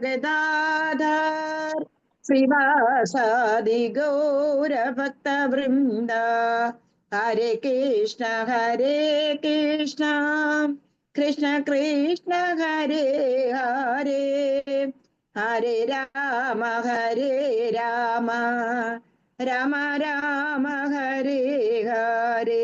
ഗദാധർ ശ്രീവാസാദി ഗൗരഭക്തവൃന്ദ. ഹരേ കൃഷ്ണ കൃഷ്ണ കൃഷ്ണ ഹരേ ഹരേ, ഹരേ രാമ രാമ രാമ ഹരേ ഹരേ.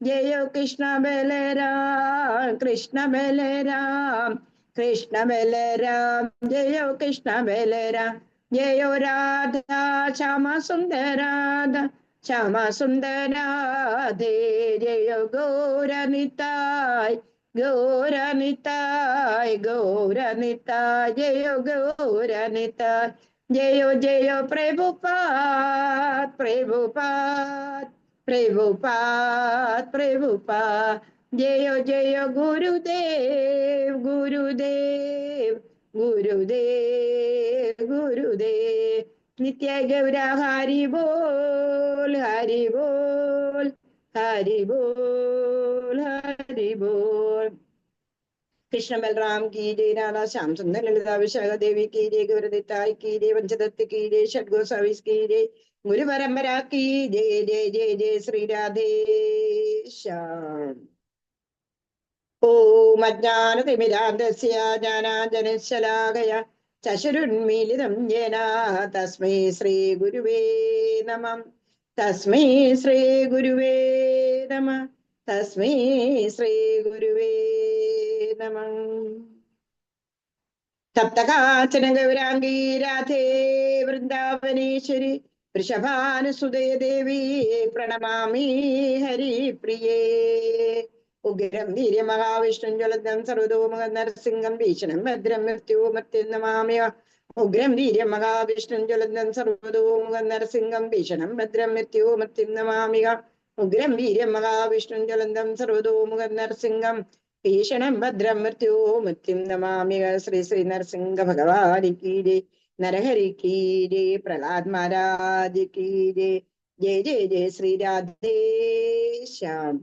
ജയോ കൃഷ്ണ ബലരാം കൃഷ്ണ ബലരാം കൃഷ്ണ ബലരാം, ജയോ കൃഷ്ണ ബലരാം. ജയോ രാധാ ശ്യാമ സുന്ദരാധ ശ്യാമ സുന്ദരാധേ. ജയോ ഗൗരനിതായ് ഗൗരനിതായ് ഗൗരനിതായ്, ജയോ ഗൗരനിതായ്. ജയോ ജയോ പ്രഭുപാദ് പ്രഭുപാദ് പ്രഭുപാദ് പ്രഭുപാദ്. ജയോ ജയോ ഗുരുദേവ് ഗുരുദേവ് ഗുരുദേവ് ഗുരുദേവ്. നിത്യ ഗൗര ഹരി ബോൽ ഹരി ബോൽ ഹരി ബോൽ ഹരി ബോൽ. कृष्ण बलराम की जय, राधा श्याम सुंदर ललिता विशाखा देवी की जय, गुरुदिताई की जय, पंचदत्त की जय, षट गोसावीस की जय, गुरु परंपरा की जय जय जय जय श्री राधे श्याम. ओम अज्ञानतिमिरान्धस्य ज्ञानाञ्जनशलाकया चक्षुरुन्मीलितं येन तस्मै श्री गुरुवे नमः. तस्मै श्री गुरुवे नमः. तस्मै श्री गुरुवे नमः. सप्तकाचन गौरांगी राधे वृंदावनेश्वरी वृषभानुसुते देवी प्रणमामि हरिप्रिये. उग्रं वीर्यमहाविष्णुं ज्वलन्तं सर्वतोमुखं नरसिंहं भीषणं भद्रं मृत्युमर्त्यं नमामि. उग्रं वीर्यमहाविष्णुं ज्वलन्तं सर्वतोमुखं नरसिंहं भीषणं भद्रं मृत्युमर्त्यं नमामि. उग्रं वीर्यमहाविष्णुं ज्वलन्तं सर्वतोमुखं नरसिंहं भीषणं भद्रं मृत्युमर्त्यं नमामि. श्री श्री नरसिंह भगवान की जय, नरहरि की जय, प्रहलाद महाराज की जय. जय जय जय श्री राधे श्याम.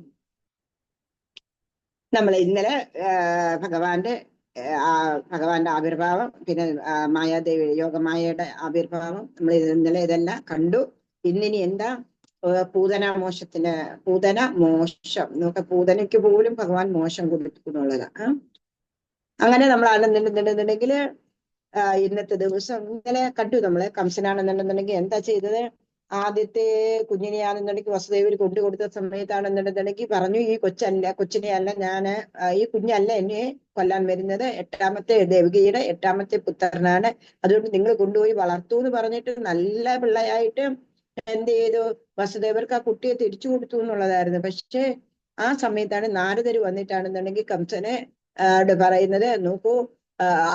നമ്മൾ ഇന്നലെ ഭഗവാന്റെ ആവിർഭാവം, പിന്നെ മായാദേവി യോഗമായയുടെ ആവിർഭാവം നമ്മൾ ഇന്നലെ ഇതെല്ലാം കണ്ടു. ഇന്നിനി എന്താ പൂതന മോശം നമുക്ക് പൂതനയ്ക്ക് പോലും ഭഗവാൻ മോശം കൊടുക്കുന്നുള്ളതാണ്. അങ്ങനെ നമ്മൾ ആണെന്നുണ്ടെന്നുണ്ടെങ്കിൽ ഇന്നത്തെ ദിവസം ഇന്നലെ കണ്ടു നമ്മള് കംസനാണെന്നുണ്ടെന്നുണ്ടെങ്കിൽ എന്താ ചെയ്തത്. ആദ്യത്തെ കുഞ്ഞിനെയാണെന്നുണ്ടെങ്കിൽ വസുദേവർ കൊണ്ടുകൊടുത്ത സമയത്താണെന്നുണ്ടെന്നുണ്ടെങ്കിൽ പറഞ്ഞു, ഈ കൊച്ചിനെയല്ല ഞാന്, ഈ കുഞ്ഞല്ല എന്നെ കൊല്ലാൻ വരുന്നത്, എട്ടാമത്തെ ദേവകിയുടെ എട്ടാമത്തെ പുത്രനാണ്, അതുകൊണ്ട് നിങ്ങൾ കൊണ്ടുപോയി വളർത്തു എന്ന് പറഞ്ഞിട്ട് നല്ല പിള്ളയായിട്ട് എന്ത് ചെയ്തു, വസുദേവർക്ക് ആ കുട്ടിയെ തിരിച്ചു കൊടുത്തു എന്നുള്ളതായിരുന്നു. പക്ഷെ ആ സമയത്താണ് നാരദര് വന്നിട്ടാണെന്നുണ്ടെങ്കിൽ കംസനെ പറയുന്നത്, നോക്കൂ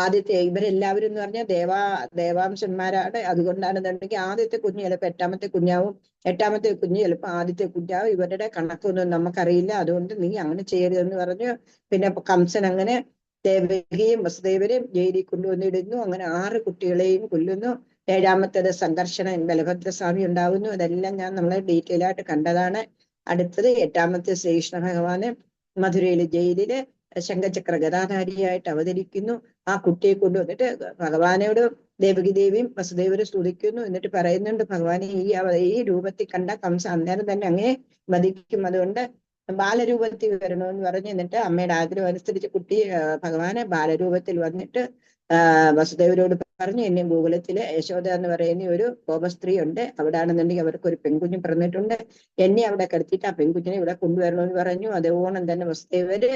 ആദ്യത്തെ ഇവരെല്ലാവരും എന്ന് പറഞ്ഞാൽ ദേവാംശന്മാരാണ്, അതുകൊണ്ടാണെന്നുണ്ടെങ്കിൽ ആദ്യത്തെ കുഞ്ഞ് ചിലപ്പോൾ എട്ടാമത്തെ കുഞ്ഞാവും, എട്ടാമത്തെ കുഞ്ഞ് ചിലപ്പോൾ ആദ്യത്തെ കുഞ്ഞാവും, ഇവരുടെ കണക്കൊന്നും നമുക്കറിയില്ല, അതുകൊണ്ട് നീ അങ്ങനെ ചെയ്യരുതെന്ന് പറഞ്ഞു. പിന്നെ കംസൻ അങ്ങനെ ദേവകിയും വസുദേവരെയും ജയിലിൽ കൊണ്ടുവന്നിടുന്നു. അങ്ങനെ 6 കുട്ടികളെയും കൊല്ലുന്നു. ഏഴാമത്തേത് സംഘർഷണൻ ബലഭദ്രസ്വാമി ഉണ്ടാവുന്നു. അതെല്ലാം ഞാൻ നമ്മളെ ഡീറ്റെയിൽ ആയിട്ട് കണ്ടതാണ്. അടുത്തത് 8ാമത്തെ ശ്രീകൃഷ്ണ ഭഗവാന് മധുരയിലെ ജയിലില് ശംഖചക്ര ഗദാധാരിയായിട്ട് അവതരിക്കുന്നു. ആ കുട്ടിയെ കൊണ്ടുവന്നിട്ട് ഭഗവാനോട് ദേവകി ദേവിയും വസുദേവരും സ്തുതിക്കുന്നു. എന്നിട്ട് പറയുന്നുണ്ട്, ഭഗവാനെ ഈ രൂപത്തിൽ കണ്ട കംസ അന്നേരം തന്നെ അങ്ങനെ വധിക്കും, അതുകൊണ്ട് ബാലരൂപത്തിൽ വരണമെന്ന് പറഞ്ഞു. എന്നിട്ട് അമ്മയുടെ ആഗ്രഹം അനുസരിച്ച് കുട്ടി ഭഗവാനെ ബാലരൂപത്തിൽ വന്നിട്ട് വസുദേവരോട് പറഞ്ഞു, എന്നെ ഗോകുലത്തില് യശോദ എന്ന് പറയുന്ന ഒരു ഗോപസ്ത്രീ ഉണ്ട്, അവിടെ ആണെന്നുണ്ടെങ്കിൽ അവർക്ക് ഒരു പെൺകുഞ്ഞ് പിറന്നിട്ടുണ്ട്, എന്നെ അവിടെ കിടത്തിയിട്ട് ആ പെൺകുഞ്ഞിനെ ഇവിടെ കൊണ്ടുവരണമെന്ന് പറഞ്ഞു. അതേപോലെ തന്നെ വസുദേവര്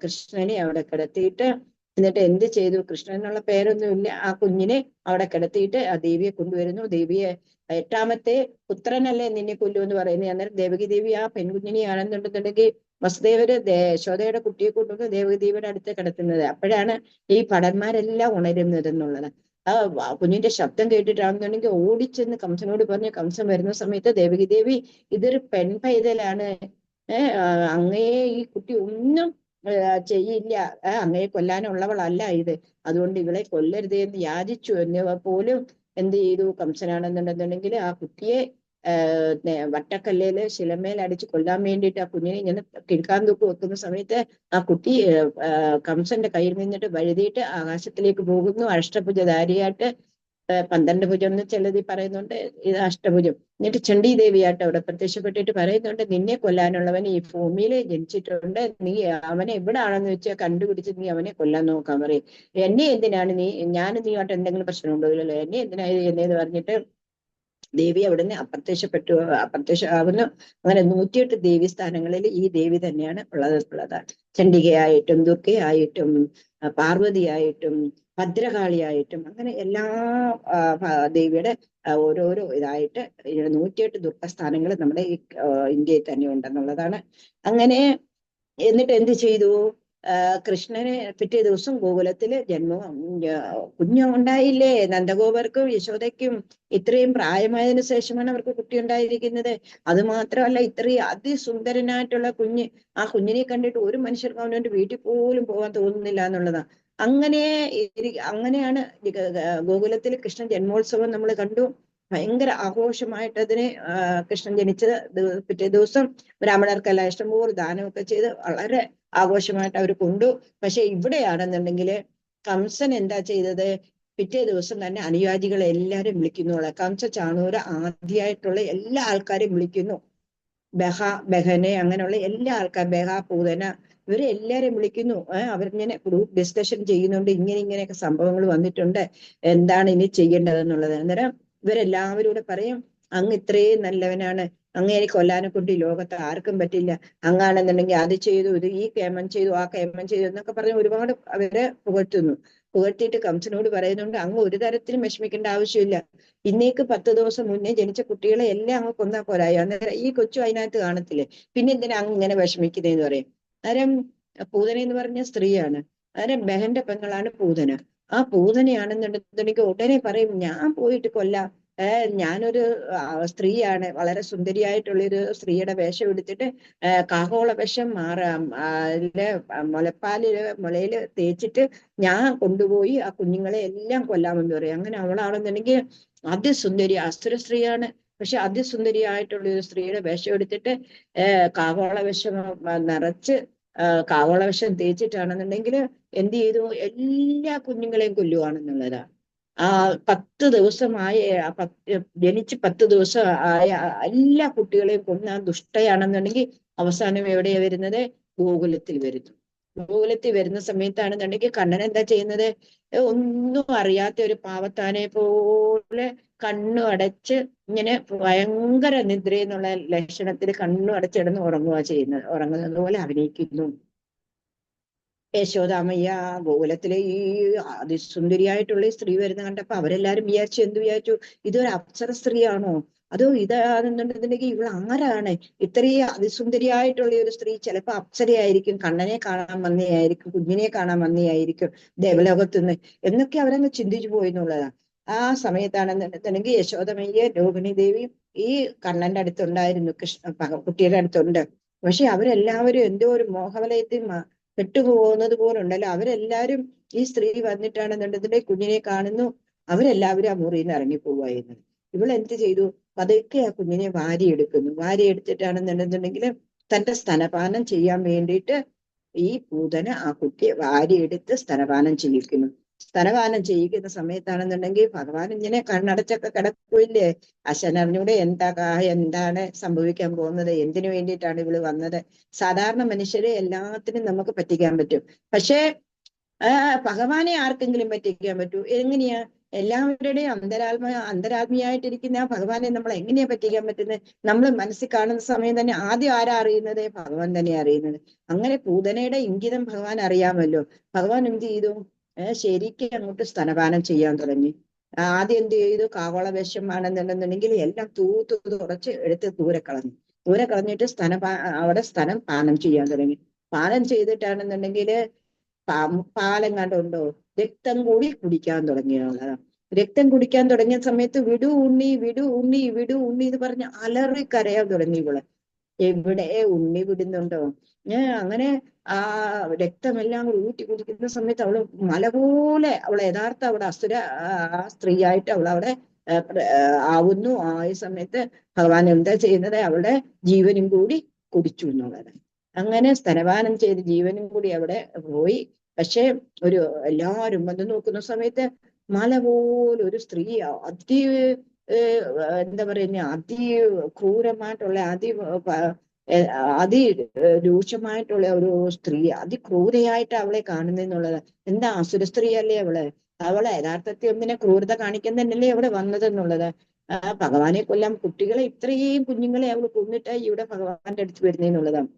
കൃഷ്ണനെ അവിടെ കിടത്തിയിട്ട് എന്നിട്ട് എന്ത് ചെയ്തു, കൃഷ്ണൻ എന്നുള്ള പേരൊന്നുമില്ല, ആ കുഞ്ഞിനെ അവിടെ കിടത്തിയിട്ട് ആ ദേവിയെ കൊണ്ടുവരുന്നു. ദേവിയെ 8ാമത്തെ പുത്രനല്ലേ നിന്നെ കൊല്ലുമെന്ന് പറയുന്നത്. അന്നേരം ദേവകി ദേവി ആ പെൺകുഞ്ഞിനെയാണെന്നുണ്ടെന്നുണ്ടെങ്കിൽ വസുദേവര് യശോദയുടെ കുട്ടിയെ കൊണ്ടുവന്ന് ദേവകി ദേവിയുടെ അടുത്ത് കിടത്തുന്നത്. അപ്പോഴാണ് ഈ ഭടന്മാരെല്ലാം ഉണരുന്നത് എന്നുള്ളത്. ആ കുഞ്ഞിന്റെ ശബ്ദം കേട്ടിട്ടാണെന്നുണ്ടെങ്കിൽ ഓടിച്ചെന്ന് കംസനോട് പറഞ്ഞ്, കംസൻ വരുന്ന സമയത്ത് ദേവകി ദേവി ഇതൊരു പെൺ പൈതലാണ്, അങ്ങയെ ഈ കുട്ടി ഒന്നും ചെയ്യില്ല, അങ്ങയെ കൊല്ലാനുള്ളവളല്ല ഇത്, അതുകൊണ്ട് ഇവളെ കൊല്ലരുതേ എന്ന് യാചിച്ചു. എന്നിവ പോലും എന്ത് ചെയ്തു, കംസനാണെന്നുണ്ടെന്നുണ്ടെങ്കിൽ ആ കുട്ടിയെ വട്ടക്കല്ലേല് ശിലമേൽ അടിച്ച് കൊല്ലാൻ വേണ്ടിയിട്ട് ആ കുഞ്ഞിനെ ഇങ്ങനെ കിഴക്കാൻ തൂക്ക് വെക്കുന്ന സമയത്ത് ആ കുട്ടി കംസന്റെ കയ്യിൽ നിന്നിട്ട് വഴുതിയിട്ട് ആകാശത്തിലേക്ക് പോകുന്നു. അഷ്ടഭുജധാരിയായിട്ട് 12 ഭുജം എന്ന് ചിലതി പറയുന്നുണ്ട്, ഇത് അഷ്ടഭുജം. എന്നിട്ട് ചണ്ഡി ദേവിയായിട്ട് അവിടെ പ്രത്യക്ഷപ്പെട്ടിട്ട് പറയുന്നുണ്ട്, നിന്നെ കൊല്ലാനുള്ളവൻ ഈ ഭൂമിയിൽ ജനിച്ചിട്ടുണ്ട്, നീ അവനെ എവിടാണെന്ന് വെച്ചാൽ കണ്ടുപിടിച്ച് നീ അവനെ കൊല്ലാൻ നോക്കാൻ പറയും. എന്നെ എന്തിനാണ് ഞാൻ നീയായിട്ട് എന്തെങ്കിലും പ്രശ്നമുണ്ടോ? ഇല്ലല്ലോ, എന്നെ എന്തിനാ എന്നെന്ന് പറഞ്ഞിട്ട് ദേവി അവിടുന്ന് അപ്രത്യക്ഷമാകുന്നു. അങ്ങനെ 108 ദേവീസ്ഥാനങ്ങളിൽ ഈ ദേവി തന്നെയാണ് ഉള്ളതാണ്. ചണ്ഡികയായിട്ടും ദുർഗയായിട്ടും പാർവതിയായിട്ടും ഭദ്രകാളിയായിട്ടും അങ്ങനെ എല്ലാ ദേവിയുടെ ഓരോരോ ഇതായിട്ട് 108 ദുർഗസ്ഥാനങ്ങൾ നമ്മുടെ ഈ ഇന്ത്യയിൽ തന്നെ ഉണ്ടെന്നുള്ളതാണ്. അങ്ങനെ എന്നിട്ട് എന്ത് ചെയ്തു? കൃഷ്ണന് പിറ്റേ ദിവസം ഗോകുലത്തില് കുഞ്ഞ് ഉണ്ടായില്ലേ. നന്ദഗോപർക്കും യശോദയ്ക്കും ഇത്രയും പ്രായമായതിനു ശേഷമാണ് അവർക്ക് കുട്ടി ഉണ്ടായിരിക്കുന്നത്. അത് മാത്രമല്ല, ഇത്രയും അതിസുന്ദരനായിട്ടുള്ള കുഞ്ഞ്, ആ കുഞ്ഞിനെ കണ്ടിട്ട് ഒരു മനുഷ്യർക്കും അവനവന്റെ വീട്ടിൽ പോലും പോകാൻ തോന്നുന്നില്ല എന്നുള്ളതാണ്. അങ്ങനെയാണ് ഗോകുലത്തിൽ കൃഷ്ണ ജന്മോത്സവം നമ്മൾ കണ്ടു. ഭയങ്കര ആഘോഷമായിട്ട് അതിനെ കൃഷ്ണൻ ജനിച്ചത് പിറ്റേ ദിവസം ബ്രാഹ്മണർക്കെല്ലാം ഇഷ്ടംപോലെ ദാനമൊക്കെ ചെയ്ത് വളരെ ആഘോഷമായിട്ട് അവർ കൊണ്ടു. പക്ഷെ ഇവിടെയാണെന്നുണ്ടെങ്കിൽ കംസൻ എന്താ ചെയ്തത്? പിറ്റേ ദിവസം തന്നെ അനുയായികളെ എല്ലാരും വിളിക്കുന്നു. കംസ ചാണൂര ആദ്യമായിട്ടുള്ള എല്ലാ ആൾക്കാരെയും വിളിക്കുന്നു. ബഹനെ അങ്ങനെയുള്ള എല്ലാ ആൾക്കാരും, പൂതന, ഇവരെ എല്ലാരെയും വിളിക്കുന്നു. അവരിങ്ങനെ ഗ്രൂപ്പ് ഡിസ്കഷൻ ചെയ്യുന്നുണ്ട്. ഇങ്ങനെയൊക്കെ സംഭവങ്ങൾ വന്നിട്ടുണ്ട്, എന്താണ് ഇനി ചെയ്യേണ്ടതെന്നുള്ളത്. അന്നേരം ഇവരെല്ലാവരും കൂടെ പറയും, അങ്ങ് ഇത്രയും നല്ലവനാണ്, അങ്ങേരെ കൊല്ലാനെ കൊണ്ട് ഈ ലോകത്ത് ആർക്കും പറ്റില്ല. അങ്ങാണെന്നുണ്ടെങ്കിൽ അത് ചെയ്തു, ഇത് ഈ കേമം ചെയ്തു, ആ കേമം ചെയ്തു എന്നൊക്കെ പറഞ്ഞ് ഒരുപാട് അവരെ പുകഴ്ത്തിയിട്ട് കംസനോട് പറയുന്നുണ്ട്, അങ്ങ് ഒരു തരത്തിലും വിഷമിക്കേണ്ട ആവശ്യമില്ല. ഇന്നേക്ക് 10 ദിവസം മുന്നേ ജനിച്ച കുട്ടികളെ എല്ലാം അങ്ങ് കൊന്നാ പോരായോ? അന്നേരം ഈ കൊച്ചു അതിനകത്ത് കാണത്തില്ലേ, പിന്നെ എന്തിനാ അങ്ങ് ഇങ്ങനെ വിഷമിക്കുന്നതെന്ന് പറയും. അന്നേരം പൂതന എന്ന് പറഞ്ഞ സ്ത്രീയാണ്. അന്നേരം ബഹന്റെ പെങ്ങളാണ് പൂതന. ആ പൂതനയാണെന്നുണ്ടെങ്കിൽ ഉടനെ പറയും, ഞാൻ പോയിട്ട് കൊല്ലാം. ഞാനൊരു സ്ത്രീയാണ്, വളരെ സുന്ദരിയായിട്ടുള്ളൊരു സ്ത്രീയുടെ വേഷം എടുത്തിട്ട് കാഹോള വിഷം അതില് മുലയില് തേച്ചിട്ട് ഞാൻ കൊണ്ടുപോയി ആ കുഞ്ഞുങ്ങളെ എല്ലാം കൊല്ലാമെന്ന് പറയും. അങ്ങനെ അവളാണെന്നുണ്ടെങ്കിൽ അതിസുന്ദരി, അസുര സ്ത്രീയാണ്. പക്ഷെ അതിസുന്ദരിയായിട്ടുള്ള ഒരു സ്ത്രീയുടെ വേഷം എടുത്തിട്ട് കാഹോള വിഷം നിറച്ച് കാവള വിഷം തേച്ചിട്ടാണെന്നുണ്ടെങ്കിൽ എന്ത് ചെയ്തു? എല്ലാ കുഞ്ഞുങ്ങളെയും കൊല്ലുവാണെന്നുള്ളതാണ്. 10 ദിവസമായ ജനിച്ച് 10 ദിവസം ആയ എല്ലാ കുട്ടികളെയും കൊന്ന ദുഷ്ടയാണെന്നുണ്ടെങ്കിൽ അവസാനം എവിടെയാ വരുന്നത്? ഗോകുലത്തിൽ വരുന്നു. ഗോകുലത്തിൽ വരുന്ന സമയത്താണെന്നുണ്ടെങ്കിൽ കണ്ണൻ എന്താ ചെയ്യുന്നത്? ഒന്നും അറിയാത്ത ഒരു പാവത്താനെ പോലെ കണ്ണു അടച്ച് ഇങ്ങനെ ഭയങ്കര നിദ്ര എന്നുള്ള ലക്ഷണത്തിൽ കണ്ണു അടച്ചിടന്ന് ഉറങ്ങുന്നത് പോലെ അഭിനയിക്കുന്നു. യശോദാമയ്യ ഗോകുലത്തിലെ ഈ അതിസുന്ദരിയായിട്ടുള്ള ഈ സ്ത്രീ വരുന്ന കണ്ടപ്പോ അവരെല്ലാരും എന്ത് വിചാരിച്ചു? ഇതൊരു അപ്സര സ്ത്രീയാണോ? അതോ ഇതാണെന്നുണ്ടെന്നുണ്ടെങ്കിൽ ഇവൾ ആരാണ്? ഇത്രയും അതിസുന്ദരിയായിട്ടുള്ള ഒരു സ്ത്രീ ചിലപ്പോ അപ്സരയായിരിക്കും, കണ്ണനെ കാണാൻ വന്നയായിരിക്കും, കുഞ്ഞിനെ കാണാൻ വന്നയായിരിക്കും ദേവലോകത്തുനിന്ന് എന്നൊക്കെ അവരങ്ങ് ചിന്തിച്ചു പോയി എന്നുള്ളതാണ്. ആ സമയത്താണെന്നുണ്ടെന്നുണ്ടെങ്കിൽ യശോദമയ്യ രോഹിണി ദേവി ഈ കണ്ണന്റെ അടുത്തുണ്ടായിരുന്നു, കുട്ടിയുടെ അടുത്തുണ്ട്. പക്ഷെ അവരെല്ലാവരും എന്തോ ഒരു മോഹവലയത്തിൽ പെട്ടുപോകുന്നത് പോലുണ്ടല്ലോ. അവരെല്ലാരും ഈ സ്ത്രീ വന്നിട്ടാണെന്നുണ്ടെന്നുണ്ടെങ്കിൽ കുഞ്ഞിനെ കാണുന്നു, അവരെല്ലാവരും ആ മുറിയിൽ നിന്ന് ഇറങ്ങിപ്പോവുകയായിരുന്നു. ഇവളെന്ത് ചെയ്തു? പതുക്കെ ആ കുഞ്ഞിനെ വാരിയെടുത്താണെന്നുണ്ടെന്നുണ്ടെങ്കിൽ തന്റെ സ്തനപാനം ചെയ്യാൻ വേണ്ടിയിട്ട് ഈ പൂതന ആ കുട്ടിയെ വാരിയെടുത്ത് സ്തനപാനം ചെയ്യിക്കുന്നു. സ്തനപാനം ചെയ്യിക്കുന്ന സമയത്താണെന്നുണ്ടെങ്കിൽ ഭഗവാൻ ഇങ്ങനെ കണ്ണടച്ചൊക്കെ കിടക്കില്ലേ, അശനറിഞ്ഞൂടെ എന്താണ് സംഭവിക്കാൻ പോകുന്നത്, എന്തിനു വേണ്ടിയിട്ടാണ് ഇവള് വന്നത്. സാധാരണ മനുഷ്യരെ എല്ലാത്തിനും നമുക്ക് പറ്റിക്കാൻ പറ്റും, പക്ഷേ ഭഗവാനെ ആർക്കെങ്കിലും പറ്റിക്കാൻ പറ്റൂ? എങ്ങനെയാ? എല്ലാവരുടെയും അന്തരാത്മയായിട്ടിരിക്കുന്ന ആ ഭഗവാനെ നമ്മൾ എങ്ങനെയാ പറ്റിക്കാൻ പറ്റുന്നത്? നമ്മൾ മനസ്സിൽ കാണുന്ന സമയം തന്നെ ആദ്യം ആരാ അറിയുന്നത്? ഭഗവാൻ തന്നെയാ അറിയുന്നത്. അങ്ങനെ പൂതനയുടെ ഇംഗിതം ഭഗവാൻ അറിയാമല്ലോ. ഭഗവാൻ എന്ത് ചെയ്തു? ശരിക്കും അങ്ങോട്ട് സ്തനപാനം ചെയ്യാൻ തുടങ്ങി. ആദ്യം എന്ത് ചെയ്തു? കാവള വിഷമാണെന്നുണ്ടെന്നുണ്ടെങ്കിൽ എല്ലാം തുടച്ച് എടുത്ത് ദൂരെ കളഞ്ഞിട്ട് അവിടെ സ്തനം പാനം ചെയ്യാൻ തുടങ്ങി. പാനം ചെയ്തിട്ടാണെന്നുണ്ടെങ്കിൽ പാലം കണ്ടുണ്ടോ, രക്തം കൂടി കുടിക്കാൻ തുടങ്ങിയുള്ളതാണ്. രക്തം കുടിക്കാൻ തുടങ്ങിയ സമയത്ത് വിടു ഉണ്ണി എന്ന് പറഞ്ഞ് അലറി കരയാൻ തുടങ്ങി ഇവള്. എവിടെ ഉണ്ണി വിടുന്നുണ്ടോ? അങ്ങനെ ആ രക്തമെല്ലാം കൂടി ഊറ്റി കുടിക്കുന്ന സമയത്ത് അവള് മല പോലെ യഥാർത്ഥ അവിടെ അസുര സ്ത്രീയായിട്ട് അവൾ അവിടെ ആവുന്നു. ആയ സമയത്ത് ഭഗവാൻ എന്താ ചെയ്യുന്നത്? അവളുടെ ജീവനും കൂടി കുടിച്ചു എന്നുള്ളത്. അങ്ങനെ സ്തനപാനം ചെയ്ത് ജീവനും കൂടി അവിടെ പോയി. പക്ഷെ ഒരു എല്ലാവരും വന്ന് നോക്കുന്ന സമയത്ത് മല പോലൊരു സ്ത്രീ, അതി എന്താ പറയുന്ന അതിക്രൂരമായിട്ടുള്ള അതിരൂക്ഷമായിട്ടുള്ള ഒരു സ്ത്രീ, അതിക്രൂരയായിട്ട് അവളെ കാണുന്നെന്നുള്ളത്. എന്താ അസുര സ്ത്രീ അല്ലേ അവള്? അവളെ യഥാർത്ഥത്തിൽ ഒന്നിനെ ക്രൂരത കാണിക്കുന്നതന്നല്ലേ അവിടെ വന്നതെന്നുള്ളത്. ഭഗവാനെ കൊല്ലാം, കുട്ടികളെ ഇത്രയും കുഞ്ഞുങ്ങളെ അവൾ കൊന്നിട്ടായി ഇവിടെ ഭഗവാന്റെ അടുത്ത് വരുന്നതെന്നുള്ളതാണ്.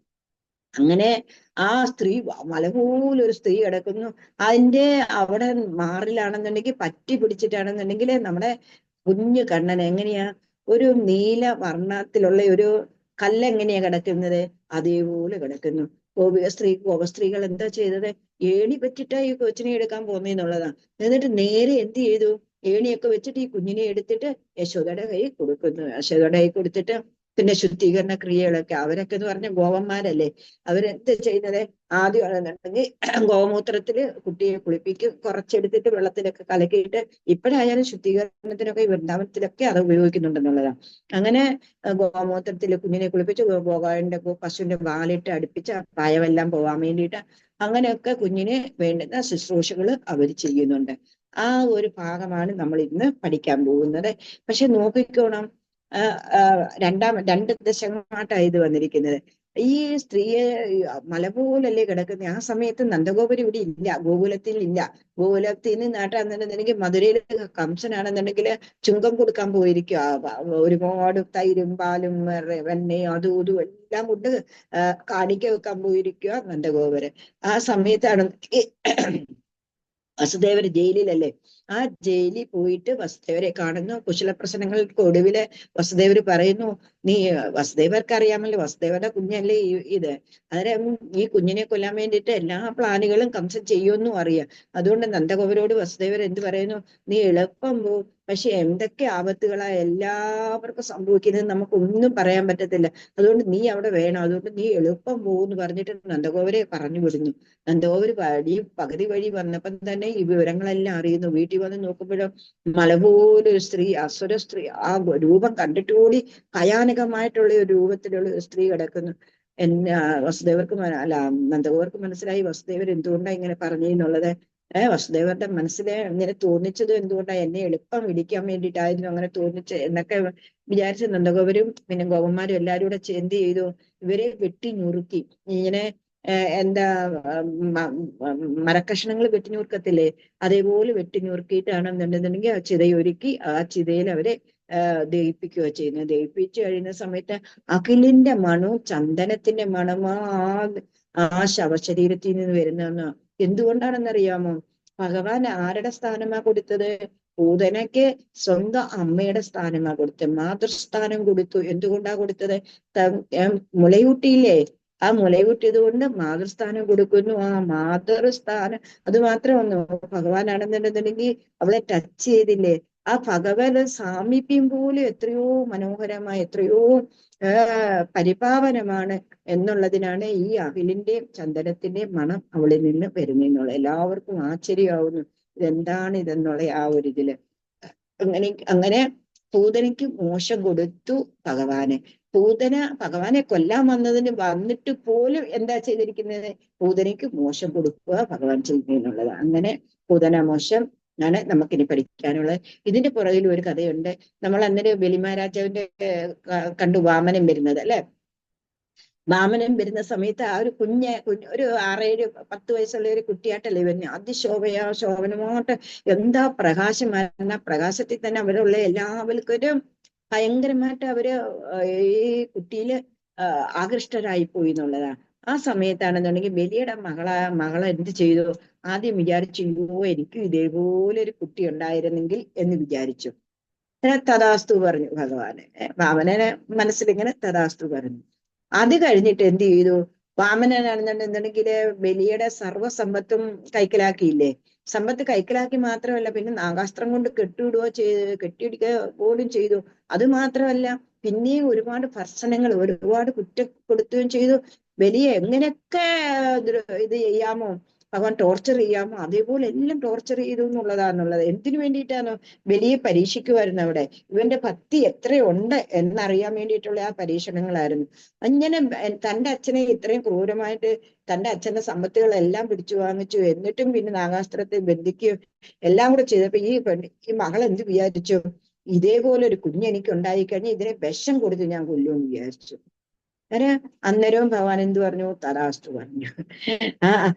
അങ്ങനെ ആ സ്ത്രീ, മലപോലൊരു സ്ത്രീ കിടക്കുന്നു. അതിന്റെ അവിടെ മാറിലാണെന്നുണ്ടെങ്കിൽ പറ്റി പിടിച്ചിട്ടാണെന്നുണ്ടെങ്കിൽ നമ്മുടെ കുഞ്ഞു കണ്ണൻ എങ്ങനെയാ ഒരു നീല വർണ്ണത്തിലുള്ള ഒരു കല്ലെങ്ങനെയാ കിടക്കുന്നത്, അതേപോലെ കിടക്കുന്നു. ഗോപസ്ത്രീകൾ എന്താ ചെയ്തത്? ഏണി പറ്റിട്ടാ ഈ കൊച്ചിനെ എടുക്കാൻ പോകുന്നതെന്നുള്ളതാ. എന്നിട്ട് നേരെ എന്ത് ചെയ്തു? ഏണിയൊക്കെ വെച്ചിട്ട് ഈ കുഞ്ഞിനെ എടുത്തിട്ട് യശോദയുടെ കൈ കൊടുക്കുന്നു. യശോദയുടെ കൈ കൊടുത്തിട്ട് പിന്നെ ശുദ്ധീകരണ ക്രിയകളൊക്കെ, അവരൊക്കെ എന്ന് പറഞ്ഞ ഗോപന്മാരല്ലേ, അവരെന്ത് ചെയ്യുന്നത്? ആദ്യമാണെന്നുണ്ടെങ്കിൽ ഗോമൂത്രത്തില് കുട്ടിയെ കുളിപ്പിക്കും, കുറച്ചെടുത്തിട്ട് വെള്ളത്തിലൊക്കെ കലക്കിയിട്ട്, ഇപ്പോഴായാലും ശുദ്ധീകരണത്തിനൊക്കെ വൃന്ദാവനത്തിലൊക്കെ അത് ഉപയോഗിക്കുന്നുണ്ടെന്നുള്ളതാണ്. അങ്ങനെ ഗോമൂത്രത്തില് കുഞ്ഞിനെ കുളിപ്പിച്ച് പശുവിന്റെ വാലിട്ട് അടുപ്പിച്ച് പായമെല്ലാം പോവാൻ വേണ്ടിയിട്ട് അങ്ങനെയൊക്കെ കുഞ്ഞിന് വേണ്ടുന്ന ശുശ്രൂഷകൾ അവർ ചെയ്യുന്നുണ്ട്. ആ ഒരു ഭാഗമാണ് നമ്മൾ ഇന്ന് പഠിക്കാൻ പോകുന്നത്. പക്ഷെ നോക്കിക്കോണം, രണ്ട് ദശകമായിട്ടാണ് ഇത് വന്നിരിക്കുന്നത്. ഈ സ്ത്രീയെ മല പോലല്ലേ കിടക്കുന്നത്. ആ സമയത്ത് നന്ദഗോപുരം ഇവിടെ ഇല്ല, ഗോകുലത്തിൽ ഇല്ല. ഗോകുലത്തിൽ നിന്ന് നാട്ടാണെന്നുണ്ടെങ്കിൽ മധുരയിൽ കംസനാണെന്നുണ്ടെങ്കിൽ ചുങ്കം കൊടുക്കാൻ പോയിരിക്കുക. ഒരുപാട് തൈരും പാലും വെണ്ണയും അതും ഇതും എല്ലാം കൊണ്ട് കാണിക്ക വെക്കാൻ പോയിരിക്കുക നന്ദഗോപുരം. ആ സമയത്താണ് വസുദേവർ ജയിലിലല്ലേ. ആ ജയിലിൽ പോയിട്ട് വസുദേവരെ കാണുന്നു. കുശലപ്രശ്നങ്ങൾക്ക് ഒടുവില് വസുദേവർ പറയുന്നു, വസുദേവർക്ക് അറിയാമല്ലോ, വസുദേവരുടെ കുഞ്ഞല്ലേ ഇത്. അന്നേരം ഈ കുഞ്ഞിനെ കൊല്ലാൻ വേണ്ടിയിട്ട് എല്ലാ പ്ലാനുകളും കംസൻ ചെയ്യുമെന്നും അറിയാം. അതുകൊണ്ട് നന്ദഗോപരോട് വസുദേവർ എന്ത് പറയുന്നു? നീ എളുപ്പം പോ, പക്ഷെ എന്തൊക്കെ ആപത്തുകളാ എല്ലാവർക്കും സംഭവിക്കുന്നത് നമുക്കൊന്നും പറയാൻ പറ്റത്തില്ല. അതുകൊണ്ട് നീ അവിടെ വേണം, അതുകൊണ്ട് നീ എളുപ്പം പോകുമെന്ന് പറഞ്ഞിട്ട് നന്ദഗോപരെ പറഞ്ഞു വിടുന്നു. നന്ദഗോപര് പകുതി വഴി വന്നപ്പം തന്നെ ഈ വിവരങ്ങളെല്ലാം അറിയുന്നു. വീട്ടിൽ വന്ന് നോക്കുമ്പോഴും മലപോലൊരു സ്ത്രീ, അസുര സ്ത്രീ, ആ രൂപം കണ്ടിട്ട് കൂടി ഭയാനകമായിട്ടുള്ള ഒരു രൂപത്തിലുള്ള ഒരു സ്ത്രീ കിടക്കുന്നു. വസുദേവർക്ക് അല്ല നന്ദഗോപർക്ക് മനസ്സിലായി വസുദേവർ എന്തുകൊണ്ടാ ഇങ്ങനെ പറഞ്ഞെന്നുള്ളത്. വസുദേവരുടെ മനസ്സിലെ ഇങ്ങനെ തോന്നിച്ചത് എന്തുകൊണ്ടാ, എന്നെ എളുപ്പം ഇടിക്കാൻ വേണ്ടിയിട്ടായിരുന്നു അങ്ങനെ തോന്നിച്ച് എന്നൊക്കെ വിചാരിച്ച നന്ദഗോപരും പിന്നെ ഗോപന്മാരും എല്ലാവരും കൂടെ എന്ത് ചെയ്തു? ഇവരെ വെട്ടി ഞുറുക്കി. ഇങ്ങനെ എന്താ മരക്കഷ്ണങ്ങൾ വെട്ടിഞ്ഞൂർക്കത്തില്ലേ, അതേപോലെ വെട്ടിഞ്ഞൂർക്കിയിട്ടാണെന്നുണ്ടെന്നുണ്ടെങ്കിൽ ആ ചിതയൊരുക്കി ആ ചിതയിൽ അവരെ ദഹിപ്പിക്കുകയോ ചെയ്യുന്നത്. ദഹിപ്പിച്ചു കഴിയുന്ന സമയത്ത് അഖിലിന്റെ മണവും ചന്ദനത്തിന്റെ മണമാ ആ ശവശരീരത്തിൽ നിന്ന് വരുന്നതെന്ന്. എന്തുകൊണ്ടാണെന്നറിയാമോ? ഭഗവാൻ ആരുടെ സ്ഥാനമാ കൊടുത്തത്? പൂതനയ്ക്ക് സ്വന്തം അമ്മയുടെ സ്ഥാനമാ കൊടുത്തത്, മാതൃസ്ഥാനം കൊടുത്തു. എന്തുകൊണ്ടാ കൊടുത്തത്? മുലയൂട്ടിയില്ലേ, ആ മുലയൂട്ടിയത് കൊണ്ട് മാതൃസ്ഥാനം കൊടുക്കുന്നു. ആ മാതൃസ്ഥാനം അത് മാത്രമൊന്നു ഭഗവാനാണെന്നുണ്ടെന്നുണ്ടെങ്കിൽ അവളെ ടച്ച് ചെയ്തില്ലേ, ആ ഭഗവത് സാമീപ്യം പോലും എത്രയോ മനോഹരമായ, എത്രയോ പരിപാവനമാണ് എന്നുള്ളതിനാണ് ഈ അഖിലിന്റെയും ചന്ദനത്തിന്റെയും മണം അവളിൽ നിന്ന് വരുന്നെന്നുള്ളത്. എല്ലാവർക്കും ആശ്ചര്യമാവുന്നു, ഇതെന്താണ് ഇതെന്നുള്ള ആ ഒരു ഇതില്. അങ്ങനെ പൂതനയ്ക്ക് മോശം കൊടുത്തു ഭഗവാന്. പൂതന ഭഗവാനെ കൊല്ലാൻ വന്നിട്ട് പോലും എന്താ ചെയ്തിരിക്കുന്നത്? പൂതനയ്ക്ക് മോശം കൊടുക്കുക ഭഗവാൻ ചെയ്യുന്നതെന്നുള്ളത്. അങ്ങനെ പൂതന മോശം ആണ് നമുക്കിനി പഠിക്കാനുള്ളത്. ഇതിന്റെ പുറകിൽ ഒരു കഥയുണ്ട്. നമ്മൾ അന്നേരം ബലിമഹാരാജാവിന്റെ കണ്ടു വാമനം വരുന്നത് അല്ലെ. വാമനം വരുന്ന സമയത്ത് ആ ഒരു ഒരു 6-10 വയസ്സുള്ള ഒരു കുട്ടിയായിട്ടല്ലേ വരുന്നത്. ശോഭനമായിട്ട് എന്താ പ്രകാശം. പ്രകാശത്തിൽ തന്നെ അവരുള്ള എല്ലാവർക്കും ഭയങ്കരമായിട്ട് അവര് ഈ കുട്ടിയില് ആകൃഷ്ടരായി പോയി എന്നുള്ളതാണ്. ആ സമയത്താണെന്നുണ്ടെങ്കിൽ ബലിയുടെ മകളെ എന്ത് ചെയ്തു? ആദ്യം വിചാരിച്ചു, എനിക്കും ഇതേപോലെ ഒരു കുട്ടി ഉണ്ടായിരുന്നെങ്കിൽ എന്ന് വിചാരിച്ചു. തഥാസ്തു പറഞ്ഞു ഭഗവാന്. വാമനനെ മനസ്സിലിങ്ങനെ തഥാസ്തു പറഞ്ഞു. അത് കഴിഞ്ഞിട്ട് എന്ത് ചെയ്തു? വാമനനാണെന്നുണ്ടെന്നുണ്ടെങ്കിൽ ബലിയുടെ സർവ്വസമ്പത്തും കൈക്കലാക്കിയില്ലേ. സമ്പത്ത് കൈക്കലാക്കി മാത്രമല്ല, പിന്നെ നാഗാസ്ത്രം കൊണ്ട് കെട്ടിയിടുക പോലും ചെയ്തു. അത് മാത്രമല്ല, പിന്നെയും ഒരുപാട് ഭർസനങ്ങൾ, ഒരുപാട് കുറ്റപ്പെടുത്തുകയും ചെയ്തു. ബലിയെ എങ്ങനെയൊക്കെ ഇത് ചെയ്യാമോ ഭഗവാൻ ടോർച്ചർ ചെയ്യാമോ അതേപോലെ എല്ലാം ടോർച്ചർ ചെയ്തു എന്നുള്ളതാന്നുള്ളത്. എന്തിനു വേണ്ടിയിട്ടാണോ? വലിയ പരീക്ഷിക്കുമായിരുന്നു അവിടെ. ഇവന്റെ ഭക്തി എത്രയുണ്ട് എന്നറിയാൻ വേണ്ടിയിട്ടുള്ള ആ പരീക്ഷണങ്ങളായിരുന്നു. അങ്ങനെ തന്റെ അച്ഛനെ ഇത്രയും ക്രൂരമായിട്ട് തന്റെ അച്ഛന്റെ സമ്പത്തുകളെല്ലാം പിടിച്ചു വാങ്ങിച്ചു, എന്നിട്ടും പിന്നെ നാഗാസ്ത്രത്തെ ബന്ധിക്കുകയും എല്ലാം കൂടെ ചെയ്തപ്പോ ഈ മകൾ എന്ത് വിചാരിച്ചു? ഇതേപോലെ ഒരു കുഞ്ഞ് എനിക്ക് ഉണ്ടായിക്കഴിഞ്ഞാൽ ഇതിനെ വിഷം കൊടുത്ത് ഞാൻ കൊല്ലുമെന്ന് വിചാരിച്ചു. അന്നേരവും ഭഗവാൻ എന്ത് പറഞ്ഞു? തഥാസ്തു പറഞ്ഞു. ആ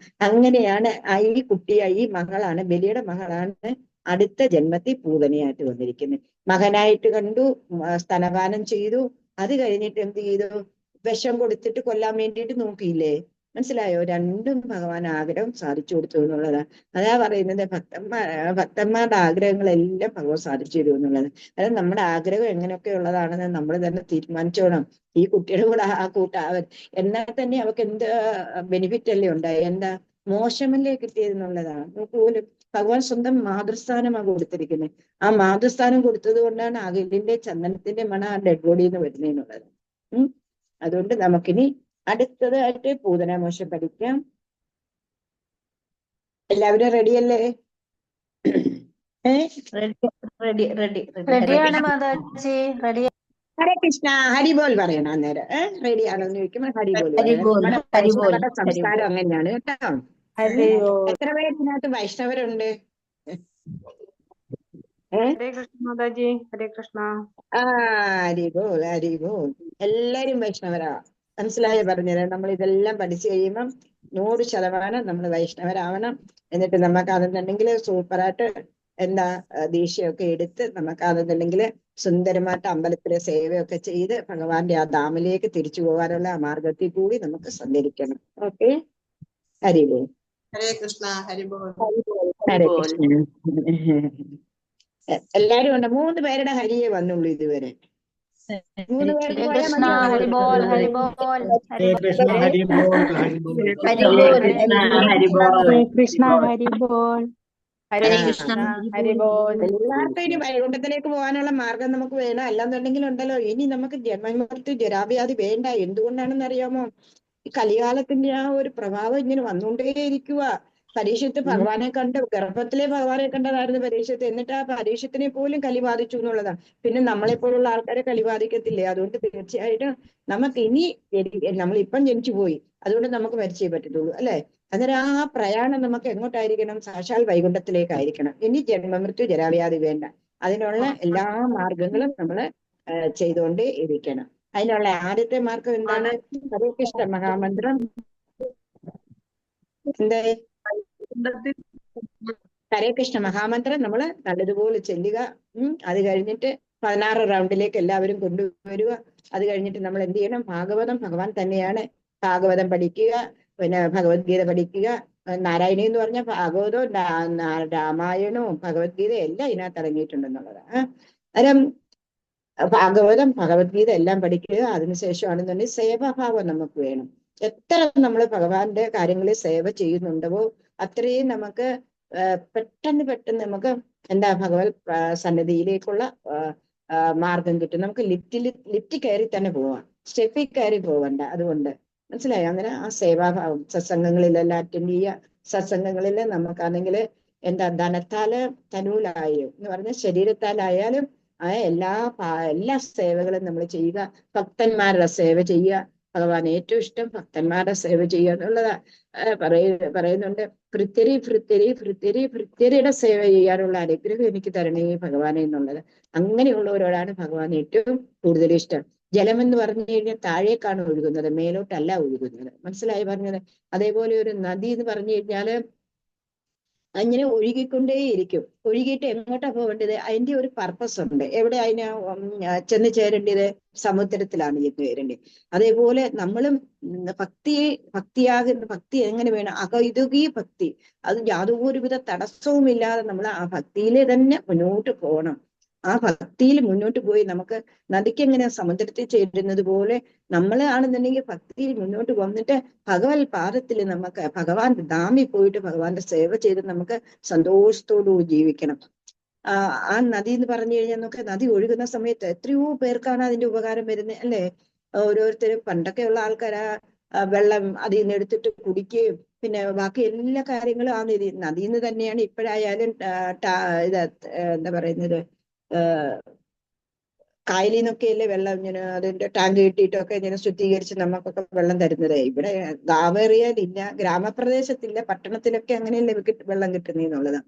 അങ്ങനെയാണ് ഈ ഈ മകളാണ്, ബലിയുടെ മകളാണ് അടുത്ത ജന്മത്തിൽ പൂതനയായിട്ട് വന്നിരിക്കുന്നത്. മകനായിട്ട് കണ്ടു, സ്തനപാനം ചെയ്തു, അത് കഴിഞ്ഞിട്ട് എന്ത് ചെയ്തു? വിഷം കൊടുത്തിട്ട് കൊല്ലാൻ വേണ്ടിയിട്ട് നോക്കിയില്ലേ? മനസ്സിലായോ? രണ്ടും ഭഗവാൻ ആഗ്രഹം സാധിച്ചു കൊടുത്തു എന്നുള്ളതാണ്. അതാ പറയുന്നത് ഭക്തന്മാരുടെ ആഗ്രഹങ്ങളെല്ലാം ഭഗവാൻ സാധിച്ചു തരും എന്നുള്ളത്. അതായത് നമ്മുടെ ആഗ്രഹം എങ്ങനെയൊക്കെ ഉള്ളതാണെന്ന് നമ്മൾ തന്നെ തീരുമാനിച്ചോണം. ഈ കുട്ടിയുടെ കൂടെ ആ കൂട്ടാവൻ എന്നാൽ തന്നെ അവർക്ക് എന്ത് ബെനിഫിറ്റ് അല്ലേ ഉണ്ടായി? എന്താ മോശമല്ലേ കിട്ടിയതെന്നുള്ളതാണ്. പോലും ഭഗവാൻ സ്വന്തം മാതൃസ്ഥാനമാണ് കൊടുത്തിരിക്കുന്നത്. ആ മാതൃസ്ഥാനം കൊടുത്തത് കൊണ്ടാണ് അകലിന്റെ ചന്ദനത്തിന്റെ മണം ആ ഡെഡ് ബോഡിയിൽ നിന്ന് വരുന്നതെന്നുള്ളത്. അതുകൊണ്ട് നമുക്കിനി അടുത്തതായിട്ട് പൂതനാമോക്ഷം പഠിക്കാം. എല്ലാവരും റെഡിയല്ലേ? ഹരേ കൃഷ്ണ, ഹരിബോൾ പറയണം അന്നേരം. റെഡി ആണോന്ന് ചോദിക്കുമ്പോൾ ഹരിബോൾ പറയണം. നമ്മുടെ വൈഷ്ണവരുടെ സംസ്കാരം അങ്ങനെയാണ് കേട്ടോ. എത്ര പേര് ഇതിനകത്ത് വൈഷ്ണവരുണ്ട്? ഹരിബോൾ, ഹരിബോൾ. എല്ലാരും വൈഷ്ണവരാ. മനസ്സിലായോ പറഞ്ഞത്? നമ്മൾ ഇതെല്ലാം പഠിച്ചു കഴിയുമ്പം 100% നമ്മൾ വൈഷ്ണവരാവണം. എന്നിട്ട് നമുക്ക് അതെന്നുണ്ടെങ്കിൽ സൂപ്പറായിട്ട് എന്താ ദീക്ഷയൊക്കെ എടുത്ത് നമുക്ക് അതെന്നുണ്ടെങ്കിൽ സുന്ദരമായിട്ട് അമ്പലത്തിലെ സേവയൊക്കെ ചെയ്ത് ഭഗവാന്റെ ആ ധാമിലേക്ക് തിരിച്ചു പോകാനുള്ള ആ മാർഗത്തിൽ കൂടി നമുക്ക് സഞ്ചരിക്കണം. ഓക്കെ, ഹരിബോൾ. ഹരേ കൃഷ്ണ. ഹരിബോൾ. ഹരേ കൃഷ്ണ. എല്ലാരും ഉണ്ട്. 3 പേരുടെ ഹരിയെ വന്നുള്ളൂ ഇതുവരെ. 3 പേർക്ക് പോയാൽ എല്ലാവർക്കും ഇനി വൈകുണ്ഠത്തിലേക്ക് പോകാനുള്ള മാർഗം നമുക്ക് വേണം. അല്ലാന്നുണ്ടെങ്കിൽ ഉണ്ടല്ലോ ഇനി നമുക്ക് ജന്മമൃത്യു ജരാവ്യാധി വേണ്ട. എന്തുകൊണ്ടാണെന്ന് അറിയാമോ? ഈ കലികാലത്തിന്റെ ആ ഒരു പ്രഭാവം ഇങ്ങനെ വന്നുകൊണ്ടേയിരിക്കുക. പരീക്ഷത്ത് ഭഗവാനെ കണ്ട്, ഗർഭത്തിലെ ഭഗവാനെ കണ്ടതായിരുന്നു പരീക്ഷത്ത്. എന്നിട്ട് ആ പരീക്ഷത്തിനെ പോലും കലി ബാധിച്ചു എന്നുള്ളതാണ്. പിന്നെ നമ്മളെപ്പോലുള്ള ആൾക്കാരെ കലി ബാധിക്കത്തില്ലേ? അതുകൊണ്ട് തീർച്ചയായിട്ടും നമുക്ക് ഇനി നമ്മളിപ്പം ജനിച്ചു പോയി, അതുകൊണ്ട് നമുക്ക് മരിച്ചേ പറ്റത്തുള്ളൂ അല്ലെ? അന്നേരം ആ പ്രയാണം നമുക്ക് എങ്ങോട്ടായിരിക്കണം? സാക്ഷാൽ വൈകുണ്ഠത്തിലേക്കായിരിക്കണം. ഇനി ജന്മമൃത്യു ജരാവ്യാധി വേണ്ട. അതിനുള്ള എല്ലാ മാർഗങ്ങളും നമ്മൾ ചെയ്തുകൊണ്ടേ ഇരിക്കണം. അതിനുള്ള ആദ്യത്തെ മാർഗം എന്താണ്? ഹരേ കൃഷ്ണ മഹാമന്ത്രം. എന്തേ? ഹരേ കൃഷ്ണ മഹാമന്ത്രം നമ്മൾ നല്ലതുപോലെ ചെല്ലുക. അത് കഴിഞ്ഞിട്ട് 16 റൗണ്ടിലേക്ക് എല്ലാവരും കൊണ്ടുവരിക. അത് കഴിഞ്ഞിട്ട് നമ്മൾ എന്ത് ചെയ്യണം? ഭാഗവതം ഭഗവാൻ തന്നെയാണ്. ഭാഗവതം പഠിക്കുക, പിന്നെ ഭഗവത്ഗീത പഠിക്കുക. നാരായണി എന്ന് പറഞ്ഞ ഭാഗവതവും രാമായണവും ഭഗവത്ഗീതയും എല്ലാം ഇതിനകത്ത് ഇറങ്ങിയിട്ടുണ്ടെന്നുള്ളതാണ്. അന്നേരം ഭാഗവതം ഭഗവത്ഗീത എല്ലാം പഠിക്കുക. അതിനുശേഷമാണെന്നുണ്ടെങ്കിൽ സേവാഭാവം നമുക്ക് വേണം. എത്ര നമ്മൾ ഭഗവാന്റെ കാര്യങ്ങളിൽ സേവ ചെയ്യുന്നുണ്ടോ അത്രയും നമുക്ക് പെട്ടെന്ന് നമുക്ക് എന്താ ഭഗവത് സന്നിധിയിലേക്കുള്ള മാർഗം കിട്ടും. നമുക്ക് ലിഫ്റ്റ് കയറി തന്നെ പോവാം, സ്റ്റെപ്പിൽ കയറി പോവണ്ട. അതുകൊണ്ട് മനസ്സിലായോ? അങ്ങനെ ആ സേവാഭാവം സത്സംഗങ്ങളിലെല്ലാം അറ്റൻഡ് ചെയ്യുക. സത്സംഗങ്ങളിൽ നമുക്കാണെങ്കിൽ എന്താ ധനത്താല് തനൂലായും എന്ന് പറഞ്ഞ ശരീരത്താലായാലും എല്ലാ സേവകളും നമ്മൾ ചെയ്യുക. ഭക്തന്മാരുടെ സേവ ചെയ്യുക. ഭഗവാൻ ഏറ്റവും ഇഷ്ടം ഭക്തന്മാരുടെ സേവ ചെയ്യുക എന്നുള്ളതാ. പറയുന്നുണ്ട്, ഭൃത്യരിയുടെ സേവ ചെയ്യാനുള്ള അനുഗ്രഹം എനിക്ക് തരണേ ഭഗവാനെ എന്നുള്ളത്. അങ്ങനെയുള്ളവരോടാണ് ഭഗവാൻ ഏറ്റവും കൂടുതൽ ഇഷ്ടം. ജലം എന്ന് പറഞ്ഞു കഴിഞ്ഞാൽ താഴേക്കാണ് ഒഴുകുന്നത്, മേലോട്ടല്ല ഒഴുകുന്നത്. മനസ്സിലായി പറഞ്ഞത്? അതേപോലെ ഒരു നദി എന്ന് പറഞ്ഞു കഴിഞ്ഞാല് അങ്ങനെ ഒഴുകിക്കൊണ്ടേയിരിക്കും. ഒഴുകിയിട്ട് എങ്ങോട്ടാ പോകേണ്ടത്? അതിന്റെ ഒരു പർപ്പസ് ഉണ്ട്. എവിടെ അതിനെ ചെന്ന് ചേരേണ്ടത്? സമുദ്രത്തിലാണ് ചെന്ന് ചേരേണ്ടത്. അതേപോലെ നമ്മളും ഭക്തി എങ്ങനെ വേണം? അകൈതുകീ ഭക്തി. അത് യാതൊരുവിധ തടസ്സവുമില്ലാതെ നമ്മൾ ആ ഭക്തിയിലെ തന്നെ മുന്നോട്ട് പോകണം. ആ ഭക്തിയിൽ മുന്നോട്ട് പോയി നമുക്ക് നദിക്ക് എങ്ങനെ സമുദ്രത്തിൽ ചേരുന്നത് പോലെ നമ്മളാണെന്നുണ്ടെങ്കിൽ ഭക്തിയിൽ മുന്നോട്ട് വന്നിട്ട് ഭഗവത് പാദത്തിൽ നമുക്ക് ഭഗവാന്റെ ധാമിൽ പോയിട്ട് ഭഗവാന്റെ സേവ ചെയ്ത് നമുക്ക് സന്തോഷത്തോടു ജീവിക്കണം. ആ നദി എന്ന് പറഞ്ഞു കഴിഞ്ഞാൽ നമുക്ക് നദി ഒഴുകുന്ന സമയത്ത് എത്രയോ പേർക്കാണ് അതിന്റെ ഉപകാരം വരുന്നത് അല്ലേ? ഓരോരുത്തരും പണ്ടൊക്കെയുള്ള ആൾക്കാർ വെള്ളം അതിൽ നിന്ന് എടുത്തിട്ട് കുടിക്കുകയും പിന്നെ ബാക്കി എല്ലാ കാര്യങ്ങളും ആ നദിയിൽ നിന്ന് തന്നെയാണ് ഇപ്പോഴായാലും ഇത് എന്താ പറയുന്നത് കായലിൽ നിന്നൊക്കെയല്ലേ വെള്ളം ഇങ്ങനെ അതിന്റെ ടാങ്ക് കിട്ടിയിട്ടൊക്കെ ഇങ്ങനെ ശുദ്ധീകരിച്ച് നമുക്കൊക്കെ വെള്ളം തരുന്നത്. ഇവിടെ ഗാവേറിയയിലില്ല, ഗ്രാമപ്രദേശത്തില്ല, പട്ടണത്തിലൊക്കെ അങ്ങനെയല്ലേ വെള്ളം കിട്ടുന്നതെന്നുള്ളതാണ്.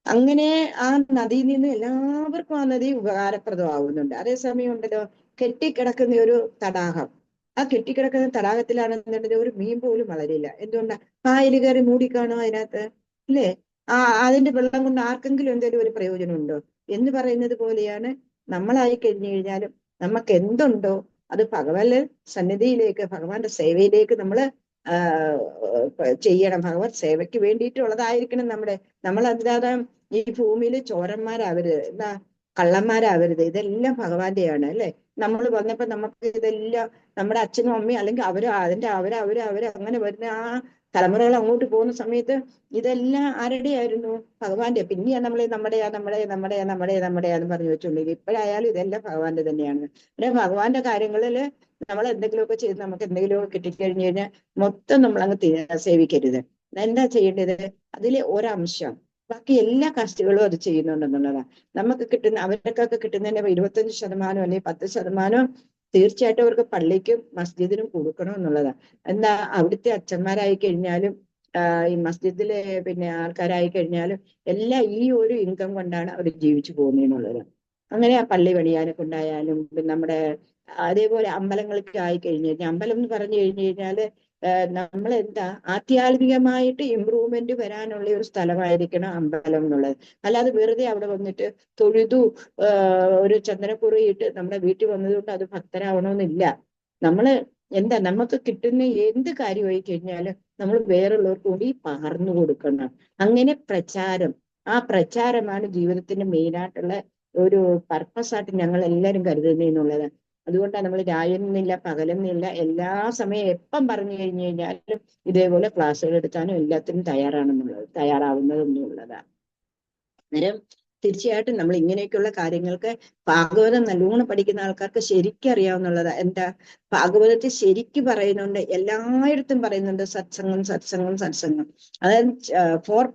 അങ്ങനെ ആ നദിയിൽ നിന്ന് എല്ലാവർക്കും ആ നദി ഉപകാരപ്രദമാവുന്നുണ്ട്. അതേസമയം ഉണ്ടല്ലോ കെട്ടിക്കിടക്കുന്ന ഒരു തടാകം, ആ കെട്ടിക്കിടക്കുന്ന തടാകത്തിലാണെന്നുണ്ടെങ്കിൽ ഒരു മീൻ പോലും വളരില്ല. എന്തുകൊണ്ടാ? പായല് കയറി മൂടിക്കാണോ അതിനകത്ത്, അല്ലേ? അതിന്റെ വെള്ളം കൊണ്ട് ആർക്കെങ്കിലും എന്തെങ്കിലും ഒരു പ്രയോജനമുണ്ടോ എന്ന് പറയുന്നത് പോലെയാണ് നമ്മളായി കഴിഞ്ഞു കഴിഞ്ഞാലും നമുക്ക് എന്തുണ്ടോ അത് ഭഗവത് സന്നിധിയിലേക്ക്, ഭഗവാന്റെ സേവയിലേക്ക് നമ്മൾ ചെയ്യണം. ഭഗവത് സേവയ്ക്ക് വേണ്ടിയിട്ടുള്ളതായിരിക്കണം നമ്മൾ അല്ലാതെ ഈ ഭൂമിയിൽ ചോരന്മാരാവരുത്, എന്താ കള്ളന്മാരാവരുത്. ഇതെല്ലാം ഭഗവാന്റെയാണ്, അല്ലെ? നമ്മൾ വന്നപ്പോ നമുക്ക് ഇതെല്ലാം നമ്മുടെ അച്ഛനും അമ്മയും അല്ലെങ്കിൽ അവര് അങ്ങനെ വരുന്ന ആ തലമുറകൾ അങ്ങോട്ട് പോകുന്ന സമയത്ത് ഇതെല്ലാം ആരുടെയായിരുന്നു? ഭഗവാന്റെ. പിന്നെയാണ് നമ്മളെ നമ്മുടെയാന്ന് പറഞ്ഞു വെച്ചോണ്ടെങ്കിൽ ഇപ്പോഴായാലും ഇതെല്ലാം ഭഗവാന്റെ തന്നെയാണ്. പിന്നെ ഭഗവാന്റെ കാര്യങ്ങളില് നമ്മൾ എന്തെങ്കിലുമൊക്കെ ചെയ്ത് നമുക്ക് എന്തെങ്കിലുമൊക്കെ കിട്ടിക്കഴിഞ്ഞു കഴിഞ്ഞാൽ മൊത്തം നമ്മളങ്ങ് സേവിക്കരുത്. എന്താ ചെയ്യേണ്ടത്? അതിലെ ഒരംശം, ബാക്കി എല്ലാ കാസ്റ്റുകളും അത് ചെയ്യുന്നുണ്ടെന്നുള്ളതാണ്. നമുക്ക് അവർക്കൊക്കെ കിട്ടുന്നതിന്റെ 25% അല്ലെങ്കിൽ 10% തീർച്ചയായിട്ടും അവർക്ക് പള്ളിക്കും മസ്ജിദിനും കൊടുക്കണം എന്നുള്ളതാണ്. എന്താ അവിടുത്തെ അച്ഛന്മാരായി കഴിഞ്ഞാലും ഈ മസ്ജിദിലെ പിന്നെ ആൾക്കാരായി കഴിഞ്ഞാലും എല്ലാം ഈ ഒരു ഇൻകം കൊണ്ടാണ് അവർ ജീവിച്ചു പോകുന്നതെന്നുള്ളത്. അങ്ങനെ ആ പള്ളി പണിയാനെ കൊണ്ടായാലും നമ്മുടെ അതേപോലെ അമ്പലങ്ങൾക്ക് ആയി കഴിഞ്ഞു കഴിഞ്ഞാൽ, അമ്പലം എന്ന് പറഞ്ഞു കഴിഞ്ഞു കഴിഞ്ഞാല് നമ്മളെന്താ ആധ്യാത്മികമായിട്ട് ഇമ്പ്രൂവ്മെന്റ് വരാനുള്ള ഒരു സ്ഥലമായിരിക്കണം അമ്പലം എന്നുള്ളത്. അല്ലാതെ വെറുതെ അവിടെ വന്നിട്ട് തൊഴുതു ഒരു ചന്ദനക്കുറിയിട്ട് നമ്മുടെ വീട്ടിൽ വന്നതുകൊണ്ട് അത് ഭക്തരാവണമെന്നില്ല. നമ്മള് എന്താ നമുക്ക് കിട്ടുന്ന എന്ത് കാര്യമായി കഴിഞ്ഞാലും നമ്മൾ വേറുള്ളവർക്ക് കൂടി പകർന്നു കൊടുക്കണം. അങ്ങനെ പ്രചാരം, ആ പ്രചാരമാണ് ജീവിതത്തിന്റെ മെയിനായിട്ടുള്ള ഒരു പർപ്പസായിട്ട് ഞങ്ങൾ എല്ലാവരും കരുതുന്നതെന്നുള്ളത്. അതുകൊണ്ടാണ് നമ്മൾ രായെന്നില്ല പകലെന്നില്ല എല്ലാ സമയം എപ്പം പറഞ്ഞു കഴിഞ്ഞു കഴിഞ്ഞാലും ഇതേപോലെ ക്ലാസ്സുകൾ എടുക്കാനും എല്ലാത്തിനും തയ്യാറാവുന്നതെന്നുള്ളതാണ്. അന്നേരം തീർച്ചയായിട്ടും നമ്മൾ ഇങ്ങനെയൊക്കെയുള്ള കാര്യങ്ങൾക്ക് ഭാഗവതം നല്ലോണം പഠിക്കുന്ന ആൾക്കാർക്ക് ശരിക്കും അറിയാവുന്നുള്ളതാ. എന്താ ഭാഗവതത്തിൽ ശരിക്കും പറയുന്നുണ്ട്, എല്ലായിടത്തും പറയുന്നുണ്ട് സത്സംഗം. അതായത് 4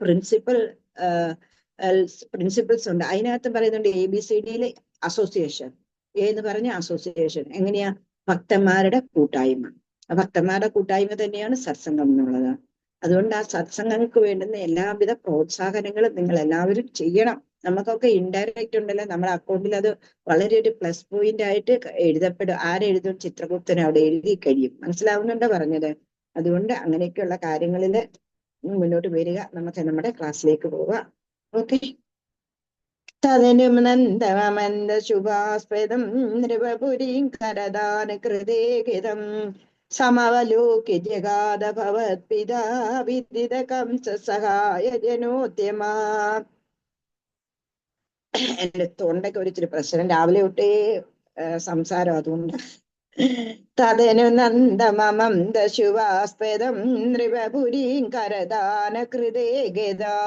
പ്രിൻസിപ്പിൾസ് ഉണ്ട്. അതിനകത്ത് പറയുന്നുണ്ട് ABCDയിലെ അസോസിയേഷൻ. എന്ന് പറഞ്ഞ അസോസിയേഷൻ എങ്ങനെയാ? ഭക്തന്മാരുടെ കൂട്ടായ്മ. ഭക്തന്മാരുടെ കൂട്ടായ്മ തന്നെയാണ് സത്സംഗം എന്നുള്ളത്. അതുകൊണ്ട് ആ സത്സംഗങ്ങൾക്ക് വേണ്ടുന്ന എല്ലാവിധ പ്രോത്സാഹനങ്ങളും നിങ്ങൾ എല്ലാവരും ചെയ്യണം. നമുക്കൊക്കെ ഇൻഡയറക്റ്റ് ഉണ്ടല്ലോ, നമ്മുടെ അക്കൗണ്ടിൽ അത് വളരെ ഒരു പ്ലസ് പോയിന്റ് ആയിട്ട് എഴുതപ്പെടും. ആരെഴുതും? ചിത്രഗുപ്തൻ അവിടെ എഴുതി കഴിയും. മനസ്സിലാവുന്നുണ്ടോ പറഞ്ഞത്? അതുകൊണ്ട് അങ്ങനെയൊക്കെയുള്ള കാര്യങ്ങളിൽ മുന്നോട്ട് വരിക. നമുക്ക് നമ്മുടെ ക്ലാസ്സിലേക്ക് പോവാം. ഓക്കെ. തദനും നന്ദമന്ദ ശുഭാസ്പദം നൃപപുരീം കരദാന കൃതേഹിതം സമവലോക്യ ജഗാദ ഭവത്പിതാ വിദിത കംസ സഹായ ജനോദ്യമാ. എന്റെ തൊണ്ടയ്ക്ക് ഒരിച്ചിരി പ്രശ്നം, രാവിലെ തൊട്ടേ സംസാരം, അതുകൊണ്ട്. തദനു നന്ദമമന്ദ ശുഭാസ്പദം നൃപപുരീം കരദാന കൃതേ ഗതാ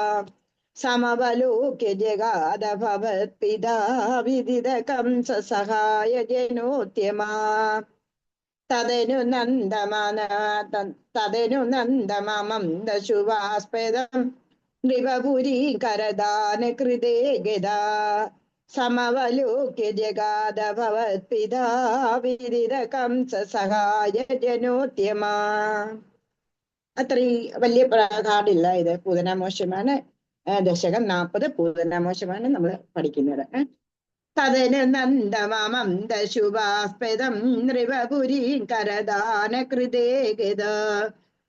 സമവലോക്യ ജഗാദ ഭവത്പിതാ വിദിത കംസ സഹായ ജനോദ്യമാ. തദനു നന്ദമമന്ദ ശുഭാസ്പദം നൃപപുരീ കരദാന കൃതേ ഗതാ സമവലോക്യ ജഗാദ ഭവത്പിതാ വിദിത കംസ സഹായ ജനോദ്യമാ. അത്രയും വലിയ പാടില്ല. ഇത് പൂതനാമോക്ഷമാണ്. ദശകം 40 പൂതനാമോക്ഷമാണ് നമ്മൾ പഠിക്കുന്നത്. തദനു നന്ദമമന്ദ ശുഭാസ്പദം നൃപപുരീം കരദാന കൃതേ ഗതാ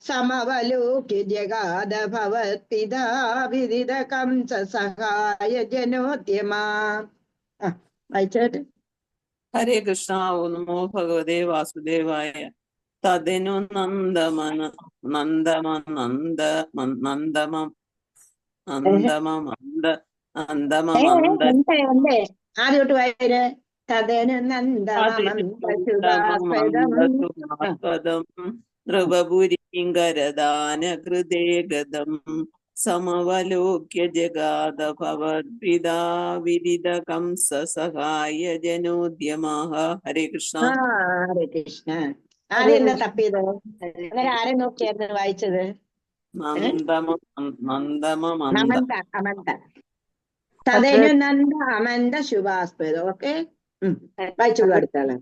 സമവലോക്യ ജഗാദ ഭവത്പിതാ വിദിത കംസ സഹായ ജനോദ്യമാ. വായിച്ചാട്ട്. ഹരേ കൃഷ്ണ. ഓ നമോ ഭഗവതേ വാസുദേവായ. തദനു ആദ്യോട്ട് വായര്. തദനു നന്ദമമന്ദ ശുഭാസ്പദം നൃപപുരീം കരദാന കൃതേ ഗതം സമവലോക്യ ജഗാദ ഭവത്പിതാ വിദിത കംസ സഹായ ജനോദ്യമാഃ. ഹരേ കൃഷ്ണ. ഹരേ കൃഷ്ണ. ആരെന്താ തപ്പിയത്? അങ്ങനെ ആരെ നോക്കിയായിരുന്നു വായിച്ചത്? നന്ദമമന്ദ അമന്ത അമന്ത തതേനു നന്ദ അമന്ത ശുഭാസ്പദം. ഓക്കെ, വായിച്ചോളൂ അടുത്താള്.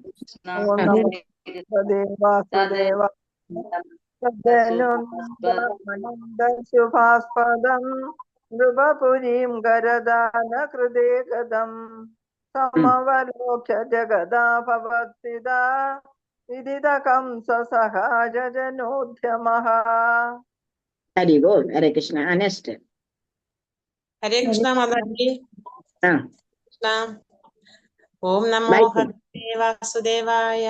ശുഭാസ്പദം നൃപപുരീം ഗരദാന കൃതേ ഗദം സമവലോക്യ ജഗദാ ഭവത്പിതാ വിദിതകം സസഹാജനോദ്യമഃ. ഹരി ബോൾ. ഹരേ കൃഷ്ണ. നെക്സ്റ്റ്. ഹരേ കൃഷ്ണ മാതാജി. ആ, കൃഷ്ണ. ഓം നമോ ഭഗവതേ വാസുദേവായ.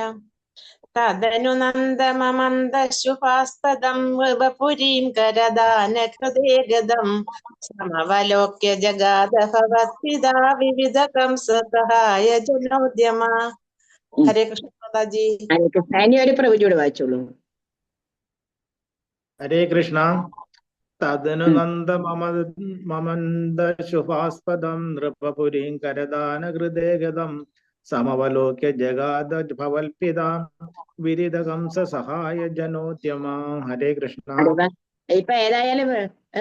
തദനു നന്ദമമന്ദ ശുഭാസ്പദം വപുരീം കരദാന കൃതേ ഗദം സമവലോക്യ ജഗാദ ഭവത്പിതാ വിവിധകം സഹായ ജനോദ്യമ. ഹരേ കൃഷ്ണ മാതാജി. ഹരേ കൃഷ്ണ. ഇനി ഒരു പ്രവചിയോട് വായിച്ചോളൂ. ഹരേ കൃഷ്ണ. തദനു നന്ദ മമന്ദ ശുഭാസ്പദം നൃപപുരീം കരദാന ഹൃദേ ഗദം സമവലോക്യ ജഗാദ ഭവൽപിതാ വിരിതകം സഹായ ജനോദ്യമ. ഹരേ കൃഷ്ണ. ഇപ്പൊ ഏതായാലും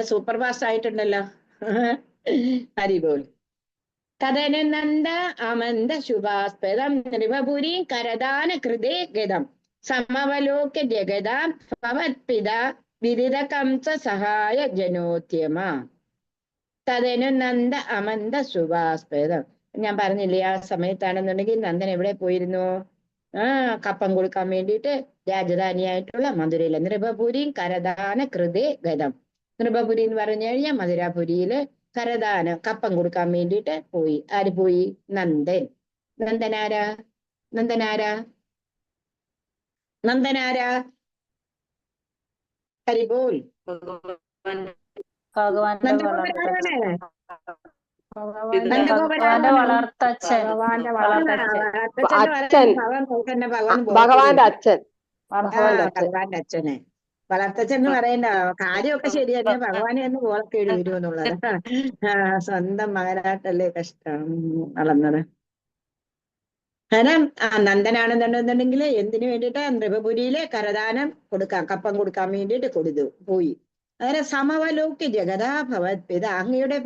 സൂപ്പർ ഫാസ്റ്റ് ആയിട്ടുണ്ടല്ലോ. ഹരി ബോൾ. തദനു നന്ദ അമന്ത ശുഭാസ്പദം നൃപപുരീ കരദാന കൃതേ ഗദം സമവലോക്യ ജഗദാ ഭവത്പിതാ വിദിതകംസ സഹായ ജനോദ്യമ. തദനു നന്ദ അമന്ത ശുഭാസ്പദം. ഞാൻ പറഞ്ഞില്ലേ, ആ സമയത്താണെന്നുണ്ടെങ്കിൽ നന്ദൻ എവിടെ പോയിരുന്നു? കപ്പം കൊടുക്കാൻ വേണ്ടിയിട്ട് രാജധാനിയായിട്ടുള്ള മധുരയിലെ നൃപപുരി കരദാന കൃതേ ഗതം. നൃപപുരി എന്ന് പറഞ്ഞു കഴിഞ്ഞാൽ മധുരാപുരിയില് കരദാനം കപ്പം കൊടുക്കാൻ വേണ്ടിയിട്ട് പോയി. ആര് പോയി? നന്ദൻ. നന്ദനാരാ? നന്ദനാരാ? നന്ദനാരാ? ഹരിബോൾ. ഭഗവാന്റെ അച്ഛൻ. ഭഗവാന്റെ അച്ഛനെ വളർത്തച്ഛൻ എന്ന് പറയണ്ട. കാര്യമൊക്കെ ശരി തന്നെ, ഭഗവാനെ എന്ന് പോലക്കേടി വരും എന്നുള്ളത്. സ്വന്തം മകനായിട്ടല്ലേ കഷ്ടം വളർന്നത്. കാരണം നന്ദനാണെന്നുണ്ടെന്നുണ്ടെങ്കിൽ എന്തിനു വേണ്ടിയിട്ട്? നൃപപുരിയിലെ കരദാനം കൊടുക്കാൻ, കപ്പം കൊടുക്കാൻ വേണ്ടിയിട്ട് പോയി. അങ്ങനെ സമവലോക്യ ജഗദാ ഭവത് പിത, അങ്ങയുടെ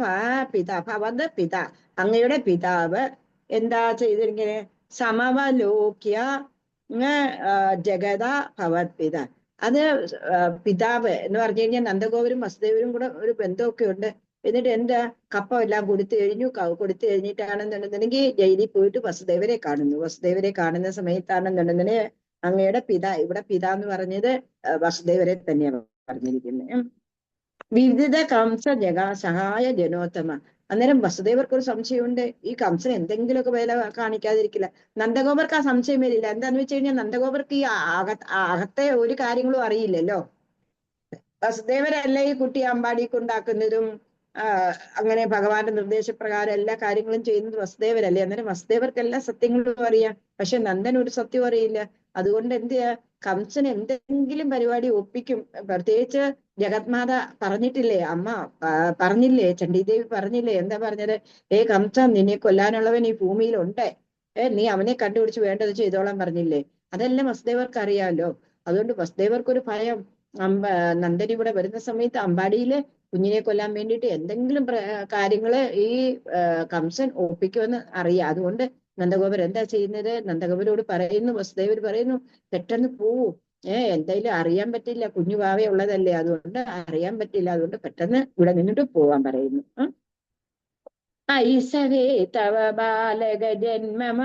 പിത ഭവത് പിത, അങ്ങയുടെ പിതാവ് എന്താ ചെയ്തിരിങ്ങനെ? സമവലോക്യ ജഗദാ ഭവത് പിത. അത് പിതാവ് എന്ന് പറഞ്ഞു കഴിഞ്ഞാൽ നന്ദഗോപരും വസുദേവരും കൂടെ ഒരു ബന്ധമൊക്കെ ഉണ്ട്. എന്നിട്ട് എന്താ കപ്പം എല്ലാം കൊടുത്തു കഴിഞ്ഞിട്ടാണെന്നുണ്ടെന്നുണ്ടെങ്കിൽ ജയിലിൽ പോയിട്ട് വസുദേവരെ കാണുന്നു. വസുദേവരെ കാണുന്ന സമയത്താണെന്നുണ്ടെന്നുണ്ടെങ്കിൽ അങ്ങയുടെ ഇവിടെ പിത എന്ന് പറഞ്ഞത് വസുദേവരെ തന്നെയാണ് പറഞ്ഞിരിക്കുന്നത്. വിവിധ കംസ സഹായ ജനോത്തമ. അന്നേരം വസുദേവർക്കൊരു സംശയമുണ്ട്, ഈ കംസൻ എന്തെങ്കിലുമൊക്കെ വില കാണിക്കാതിരിക്കില്ല. നന്ദഗോപർക്ക് ആ സംശയം വരില്ല. എന്താന്ന് വെച്ച് കഴിഞ്ഞാൽ നന്ദഗോപർക്ക് ഈ അകത്തെ ഒരു കാര്യങ്ങളും അറിയില്ലല്ലോ. വസുദേവരല്ലേ ഈ കുട്ടി അമ്പാടി കൊണ്ടാക്കുന്നതും അങ്ങനെ ഭഗവാന്റെ നിർദ്ദേശപ്രകാരം എല്ലാ കാര്യങ്ങളും ചെയ്യുന്നത് വസുദേവരല്ലേ. അന്നേരം വസുദേവർക്കെല്ലാം സത്യങ്ങളും അറിയാം. പക്ഷെ നന്ദൻ ഒരു സത്യം അറിയില്ല. അതുകൊണ്ട് എന്ത് ചെയ്യാ? കംസൻ എന്തെങ്കിലും പരിപാടി ഒപ്പിക്കും. പ്രത്യേകിച്ച് ജഗത്മാത പറഞ്ഞിട്ടില്ലേ, അമ്മ പറഞ്ഞില്ലേ, ചണ്ഡീദേവി പറഞ്ഞില്ലേ, എന്താ പറഞ്ഞത്? കംസ, നിന്നെ കൊല്ലാനുള്ളവൻ ഈ ഭൂമിയിലുണ്ട്, നീ അവനെ കണ്ടുപിടിച്ച് വേണ്ടത് ചെയ്തോളാൻ പറഞ്ഞില്ലേ. അതെല്ലാം വസുദേവർക്ക് അറിയാമല്ലോ. അതുകൊണ്ട് വസുദേവർക്കൊരു ഭയം. നന്ദൻ ഇവിടെ വരുന്ന സമയത്ത് അമ്പാടിയില് കുഞ്ഞിനെ കൊല്ലാൻ വേണ്ടിയിട്ട് എന്തെങ്കിലും കാര്യങ്ങള് ഈ കംസൻ ഒപ്പിക്കുമെന്ന് അറിയാം. അതുകൊണ്ട് നന്ദഗോപർ എന്താ ചെയ്യുന്നത്? നന്ദഗോപരോട് പറയുന്നു, വസുദേവർ പറയുന്നു, പെട്ടെന്ന് പോവൂ, എന്തായാലും അറിയാൻ പറ്റില്ല, കുഞ്ഞു ഭാവേ ഉള്ളതല്ലേ, അതുകൊണ്ട് അറിയാൻ പറ്റില്ല, അതുകൊണ്ട് പെട്ടെന്ന് ഇവിടെ നിന്നിട്ട് പോവാൻ പറയുന്നു. ഐസവേ തവ ബാലക ജന്മമാസുവയദേത്യ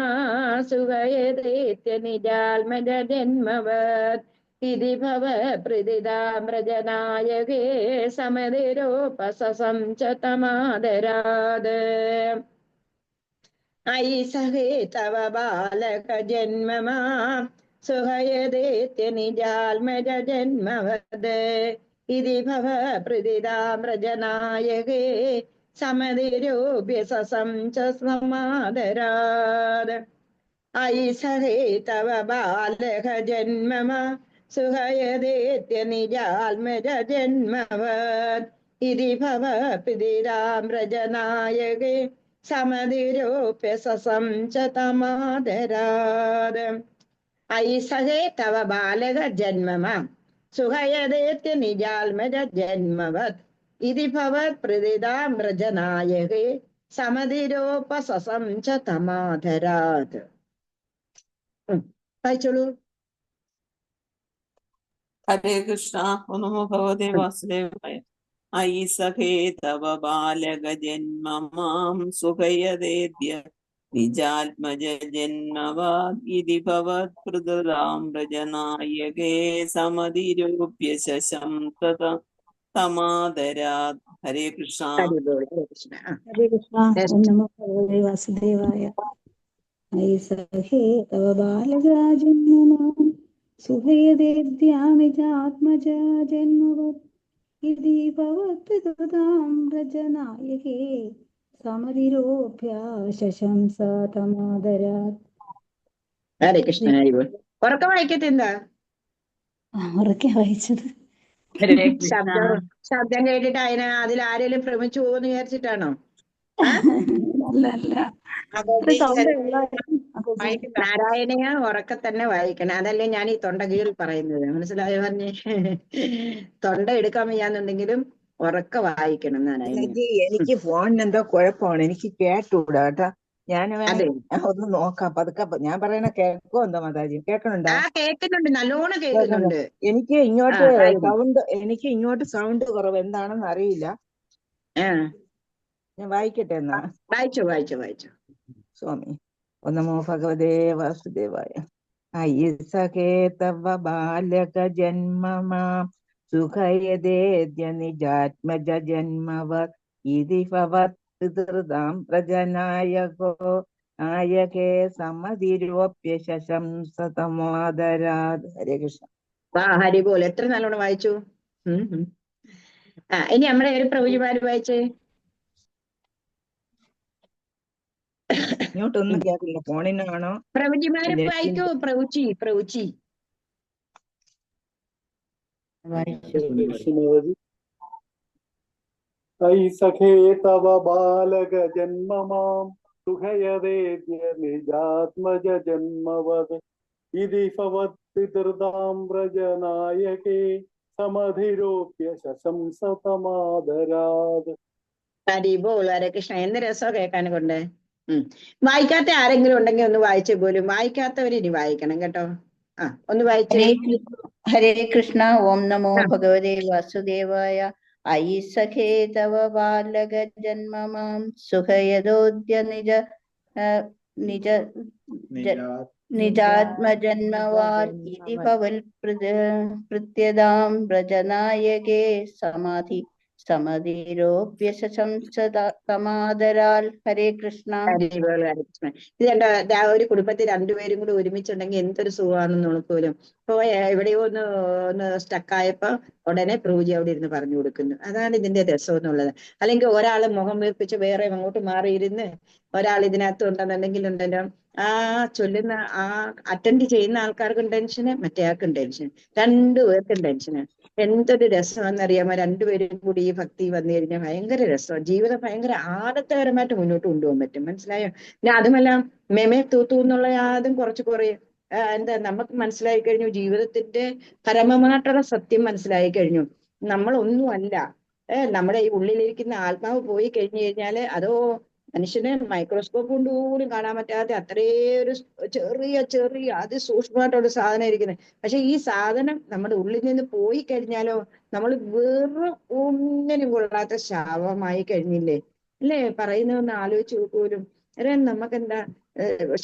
നിജാൽമജ ജന്മവത് ഇതി ഭവ പ്രതിതാമ്രജനായകേ സമതിരോപസംചതമാദരാത്. ഐസഹേ തവ ബാലക ജന്മമാ സുഹയദേത്യ നിജാൽമജ ജന്മവത് ഇതി ഭവ പ്രതിതാമ്രജനായകേ സമതിരോപ്യ സമാദരാത്. ഐസഹേ തവ ബാലക ജന്മമാ സുഹയദേത്യ നിജാൽമജ ജന്മവത് ഇതി ഭവ പ്രതിതാമ്രജനായകേ സമതിരോപ്യ സമാദരാത്. ഐസഹേ തവ ബാലക ജന്മമാ സുഖയദേത്യ നിജാത്മജ ജന്മവത് ഇതി ഭവത് പ്രതിതാമ്രജനായകേ സമതിരോപസംച തമാധരാത്. വായിച്ചോളൂ. ഹരേ കൃഷ്ണ. ഓം നമോ ഭഗവതേ വാസുദേവായ. അയി സഖേ തവ ബാലക ജന്മ മാം സുഖയദേദ്യ നിജാത്മജ ജന്മവാദ് ഇതി ഭവത് പൃഥുതാമ്രജനായകേ സമതിരൂപ്യ ശശംസത തമാദരാത്. ഹരേ കൃഷ്ണ. ഹരിബോൾ. ഹരേ കൃഷ്ണ. ഹരേ കൃഷ്ണ. ഓം നമോ ഭഗവതേ വാസുദേവായ. ഐ സഖേ തവ ബാലരാജന്മമാം സുഖയദേദ്യാമിജാത്മജ ജന്മവത് ഇതി ഭവത്പ്രജനായകേ സമതിരോപ്യ ശശംസ തമാദരാത്. ഹരേ കൃഷ്ണ. ഹരിബോൾ. ഉറക്കം വായിക്കത്തെന്താ? ഉറക്കെ വായിച്ചത്. ശബ്ദം കേട്ടിട്ട് അതിൽ ആരെങ്കിലും ഭ്രമിച്ചു പോകുമെന്ന് വിചാരിച്ചിട്ടാണോ? അല്ല. നാരായണയ ഉറക്കെ തന്നെ വായിക്കണം. അതല്ലേ ഞാൻ ഈ തൊണ്ട കീറി പറയുന്നത്. മനസ്സിലായോ? പറഞ്ഞേ തൊണ്ട എടുക്കാൻ വയ്യാന്നുണ്ടെങ്കിലും ഉറക്കെ വായിക്കണം നാരായണ. എനിക്ക് ഫോണിന് എന്തോ കുഴപ്പമാണ്, എനിക്ക് കേട്ടൂടാ കേട്ടാ. ഞാൻ അതെ, ഒന്ന് നോക്കാം പതുക്കെ. ഞാൻ പറയണ കേൾക്കോ എന്തോ മാതാജി? കേൾക്കണുണ്ടോ? കേൾക്കുന്നുണ്ട്, നല്ലോണം കേൾക്കുന്നുണ്ട്. എനിക്ക് ഇങ്ങോട്ട് സൗണ്ട് കുറവ്, എന്താണെന്ന് അറിയില്ല. ഞാൻ വായിക്കട്ടെ എന്നാ. വായിച്ചു. സ്വാമി. ഓം നമോ ഭഗവതേ വാസുദേവായ. അയി സഖേ തവ ബാലക ജന്മമാം സുഖയദേദ്യ നിജാത്മജ ജന്മവത് ഇതി ഭവത് പിതൃതാം പ്രജനായകോ നായകേ സമതിരോപ്യ ശശംസതമാദരാത്. ഹരേ കൃഷ്ണ. ഹരിബോൾ. എത്ര നല്ലോണം വായിച്ചു. ഇനി നമ്മുടെ ഒരു പ്രഭുജിമാര് വായിച്ചേ. ഇങ്ങോട്ടൊന്നും കേൾക്കില്ല. ഫോണിനാണോ? പ്രഭുജിമാര് വായിക്കോ. പ്രഭുച്ചി ഐ സഖേ തവ ബാലക ജന്മമാം സുഖയദേദ്യ നിജാത്മജ ജന്മവത് ഇതി ഭവത് പിതൃതാമ്രജനായകേ സമധിരോപ്യ ശശംസതമാദരാത്. ഹരിബോൾ. ഹരേ കൃഷ്ണ. എന്ത് രസോ കേൾക്കാൻ കൊണ്ട്. വായിക്കാത്ത ആരെങ്കിലും ഉണ്ടെങ്കിൽ ഒന്ന് വായിച്ചു പോലും. വായിക്കാത്തവർ ഇനി വായിക്കണം കേട്ടോ. ഒന്ന് വായിച്ചേ. ഹരേ കൃഷ്ണ. ഓം നമോ ഭഗവതേ വാസുദേവായ. ഐ സഖേ തവ ബാലക ജന്മമാം സുഖയദോദ്യ നിജാത്മജന്മവാൽ ഇതി ഭവൽ പ്രത്യതാം വ്രജനായകേ സമതിരോപ്യ ശശംസതമാദരാൽ. ഹരേ കൃഷ്ണ. ഇത് കണ്ട, ഒരു കുടുംബത്തിൽ രണ്ടുപേരും കൂടി ഒരുമിച്ചുണ്ടെങ്കിൽ എന്തൊരു സുഖമാണെന്ന് പോലും. ഇപ്പൊ എവിടെയോ ഒന്ന് സ്റ്റക്കായപ്പോ ഉടനെ പ്രഭുജി അവിടെ ഇരുന്ന് പറഞ്ഞു കൊടുക്കുന്നു. അതാണ് ഇതിന്റെ രസം എന്നുള്ളത്. അല്ലെങ്കിൽ ഒരാള് മുഖം വീർപ്പിച്ച് വേറെ അങ്ങോട്ട് മാറിയിരുന്ന് ഒരാൾ ഇതിനകത്ത് ഉണ്ടെന്നുണ്ടെങ്കിൽ ഉണ്ടല്ലോ, ചൊല്ലുന്ന അറ്റൻഡ് ചെയ്യുന്ന ആൾക്കാർക്കും ടെൻഷന്, മറ്റേ ആൾക്കും ടെൻഷൻ, രണ്ടുപേർക്കും ടെൻഷന്. എന്തൊരു രസമാണെന്നറിയാമോ? രണ്ടുപേരും കൂടി ഈ ഭക്തി വന്നു കഴിഞ്ഞാൽ ഭയങ്കര രസമാണ്. ജീവിതം ഭയങ്കര ആനന്ദകരമായിട്ട് മുന്നോട്ട് കൊണ്ടുപോകാൻ പറ്റും. മനസ്സിലായോ? പിന്നെ അതുമെല്ലാം മെമേ തൂത്തു എന്നുള്ള അതും കുറച്ച് കുറയും. നമുക്ക് മനസ്സിലായി കഴിഞ്ഞു, ജീവിതത്തിന്റെ പരമമായിട്ടുള്ള സത്യം മനസ്സിലായി കഴിഞ്ഞു. നമ്മളൊന്നുമല്ല. നമ്മുടെ ഈ ഉള്ളിലിരിക്കുന്ന ആത്മാവ് പോയി കഴിഞ്ഞു കഴിഞ്ഞാല് അതോ മനുഷ്യന് മൈക്രോസ്കോപ്പ് കൊണ്ടുപോലും കാണാൻ പറ്റാത്ത അത്രയും ഒരു ചെറിയ അതിസൂക്ഷ്മമായിട്ടുള്ള സാധനം ഇരിക്കുന്നത്. പക്ഷെ ഈ സാധനം നമ്മുടെ ഉള്ളിൽ നിന്ന് പോയി കഴിഞ്ഞാലോ നമ്മൾ വെറും ഒന്നിനും കൊള്ളാത്ത ശവമായി കഴിഞ്ഞില്ലേ അല്ലേ? പറയുന്നതൊന്ന് ആലോചിച്ച് നോക്കൂലും. നമുക്കെന്താ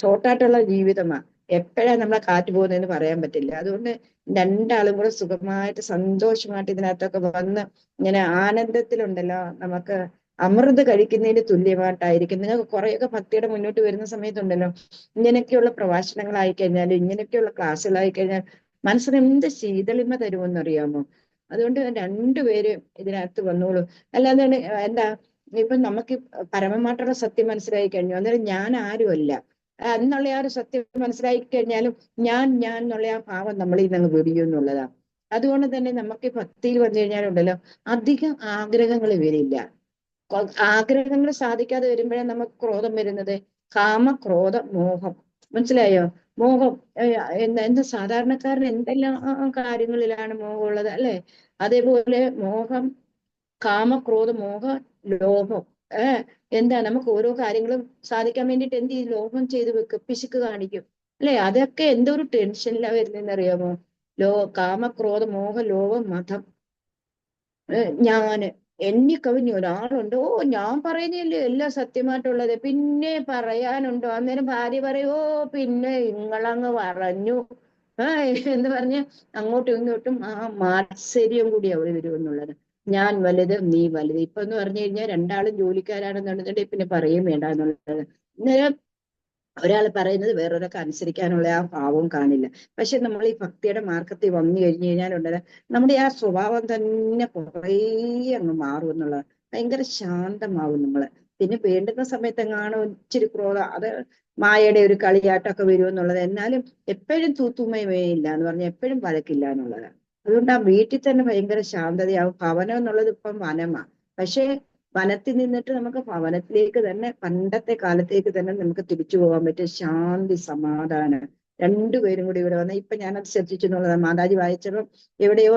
ഷോർട്ടായിട്ടുള്ള ജീവിതമാ. എപ്പോഴാ നമ്മളെ കാറ്റ് പോകുന്നതെന്ന് പറയാൻ പറ്റില്ല. അതുകൊണ്ട് രണ്ടാളും കൂടെ സുഖമായിട്ട് സന്തോഷമായിട്ട് ഇതിനകത്തൊക്കെ വന്ന് ഇങ്ങനെ ആനന്ദത്തിലുണ്ടല്ലോ, നമുക്ക് അമൃത് കഴിക്കുന്നതിന് തുല്യമായിട്ടായിരിക്കും. നിങ്ങൾക്ക് കുറെയൊക്കെ ഭക്തിയുടെ മുന്നോട്ട് വരുന്ന സമയത്തുണ്ടല്ലോ, ഇങ്ങനെയൊക്കെയുള്ള പ്രഭാഷണങ്ങളായി കഴിഞ്ഞാൽ, ഇങ്ങനെയൊക്കെയുള്ള ക്ലാസ്സുകളായി കഴിഞ്ഞാൽ മനസ്സിന് എന്ത് ശീതളിമ തരുമെന്നറിയാമോ? അതുകൊണ്ട് രണ്ടുപേരും ഇതിനകത്ത് വന്നോളൂ. അല്ലാതെ എന്താ ഇപ്പൊ നമുക്ക് പരമമായിട്ടുള്ള സത്യം മനസ്സിലായി കഴിഞ്ഞു. അന്നേരം ഞാൻ ആരുമല്ല എന്നുള്ള ആ ഒരു സത്യം മനസ്സിലായി കഴിഞ്ഞാലും ഞാൻ എന്നുള്ള ആ ഭാവം നമ്മളിൽ നിന്ന് വെടിയും എന്നുള്ളതാണ്. അതുകൊണ്ട് തന്നെ നമുക്ക് ഭക്തിയിൽ വന്നു കഴിഞ്ഞാലുണ്ടല്ലോ അധികം ആഗ്രഹങ്ങൾ വരില്ല. ആഗ്രഹങ്ങൾ സാധിക്കാതെ വരുമ്പോഴാണ് നമുക്ക് ക്രോധം വരുന്നത്. കാമ, ക്രോധ, മോഹം. മനസ്സിലായോ? മോഹം എന്താ സാധാരണക്കാരൻ എന്തെല്ലാം കാര്യങ്ങളിലാണ് മോഹമുള്ളത് അല്ലെ? അതേപോലെ മോഹം, കാമക്രോധ മോഹ, ലോഭം. എന്താ നമുക്ക് ഓരോ കാര്യങ്ങളും സാധിക്കാൻ വേണ്ടിയിട്ട് എന്ത് ചെയ്യും? ലോഭം ചെയ്ത് വെക്കും, പിശുക്ക് കാണിക്കും അല്ലെ? അതൊക്കെ എന്തൊരു ടെൻഷനിലാണ് വരുന്നതെന്ന് അറിയാമോ? കാമക്രോധ മോഹ ലോഭം മതം. ഞാന് എണ്ണി കവിഞ്ഞു ഒരാളുണ്ടോ, ഞാൻ പറയുന്നില്ലേ എല്ലാം സത്യമായിട്ടുള്ളത്, പിന്നെ പറയാനുണ്ടോ? അന്നേരം ഭാര്യ പറയോ, പിന്നെ നിങ്ങളങ്ങ് പറഞ്ഞു എന്ന് പറഞ്ഞ് അങ്ങോട്ടും ഇങ്ങോട്ടും ആ മാത്സര്യം കൂടി അവിടെ വരുമെന്നുള്ളത്. ഞാൻ വലുത് നീ വലുത്. ഇപ്പൊ എന്ന് പറഞ്ഞു കഴിഞ്ഞാൽ രണ്ടാളും ജോലിക്കാരാണെന്നുണ്ടെങ്കിൽ പിന്നെ പറയും വേണ്ട എന്നുള്ളത്. അന്നേരം ഒരാൾ പറയുന്നത് വേറൊരാൾക്ക് അനുസരിക്കാനുള്ള ആ ഭാവവും കാണില്ല. പക്ഷെ നമ്മൾ ഈ ഭക്തിയുടെ മാർഗത്തിൽ വന്നു കഴിഞ്ഞു കഴിഞ്ഞാലുണ്ടത് നമ്മുടെ ആ സ്വഭാവം തന്നെ കുറേ അങ്ങ് മാറും എന്നുള്ളത്. ഭയങ്കര ശാന്തമാവും നമ്മള്. പിന്നെ വേണ്ടുന്ന സമയത്ത് എങ്ങാണോ ഇച്ചിരി ക്രോധം, അത് മായയുടെ ഒരു കളിയാട്ടമൊക്കെ വരുമെന്നുള്ളത്. എന്നാലും എപ്പോഴും തൂത്തുമയമേ ഇല്ല എന്ന് പറഞ്ഞാൽ എപ്പോഴും വഴക്കില്ല എന്നുള്ളത്. അതുകൊണ്ട് ആ വീട്ടിൽ തന്നെ ഭയങ്കര ശാന്തതയാവും. ഭവനം എന്നുള്ളത് ഇപ്പം വനമാണ്. പക്ഷേ വനത്തിൽ നിന്നിട്ട് നമുക്ക് ഭവനത്തിലേക്ക് തന്നെ പണ്ടത്തെ കാലത്തേക്ക് തന്നെ നമുക്ക് തിരിച്ചു പോകാൻ പറ്റും. ശാന്തി, സമാധാനം രണ്ടുപേരും കൂടി ഇവിടെ വന്ന. ഇപ്പൊ ഞാനത് ശ്രദ്ധിച്ചു എന്നുള്ളതാണ്. മാതാജി വായിച്ചപ്പോൾ എവിടെയോ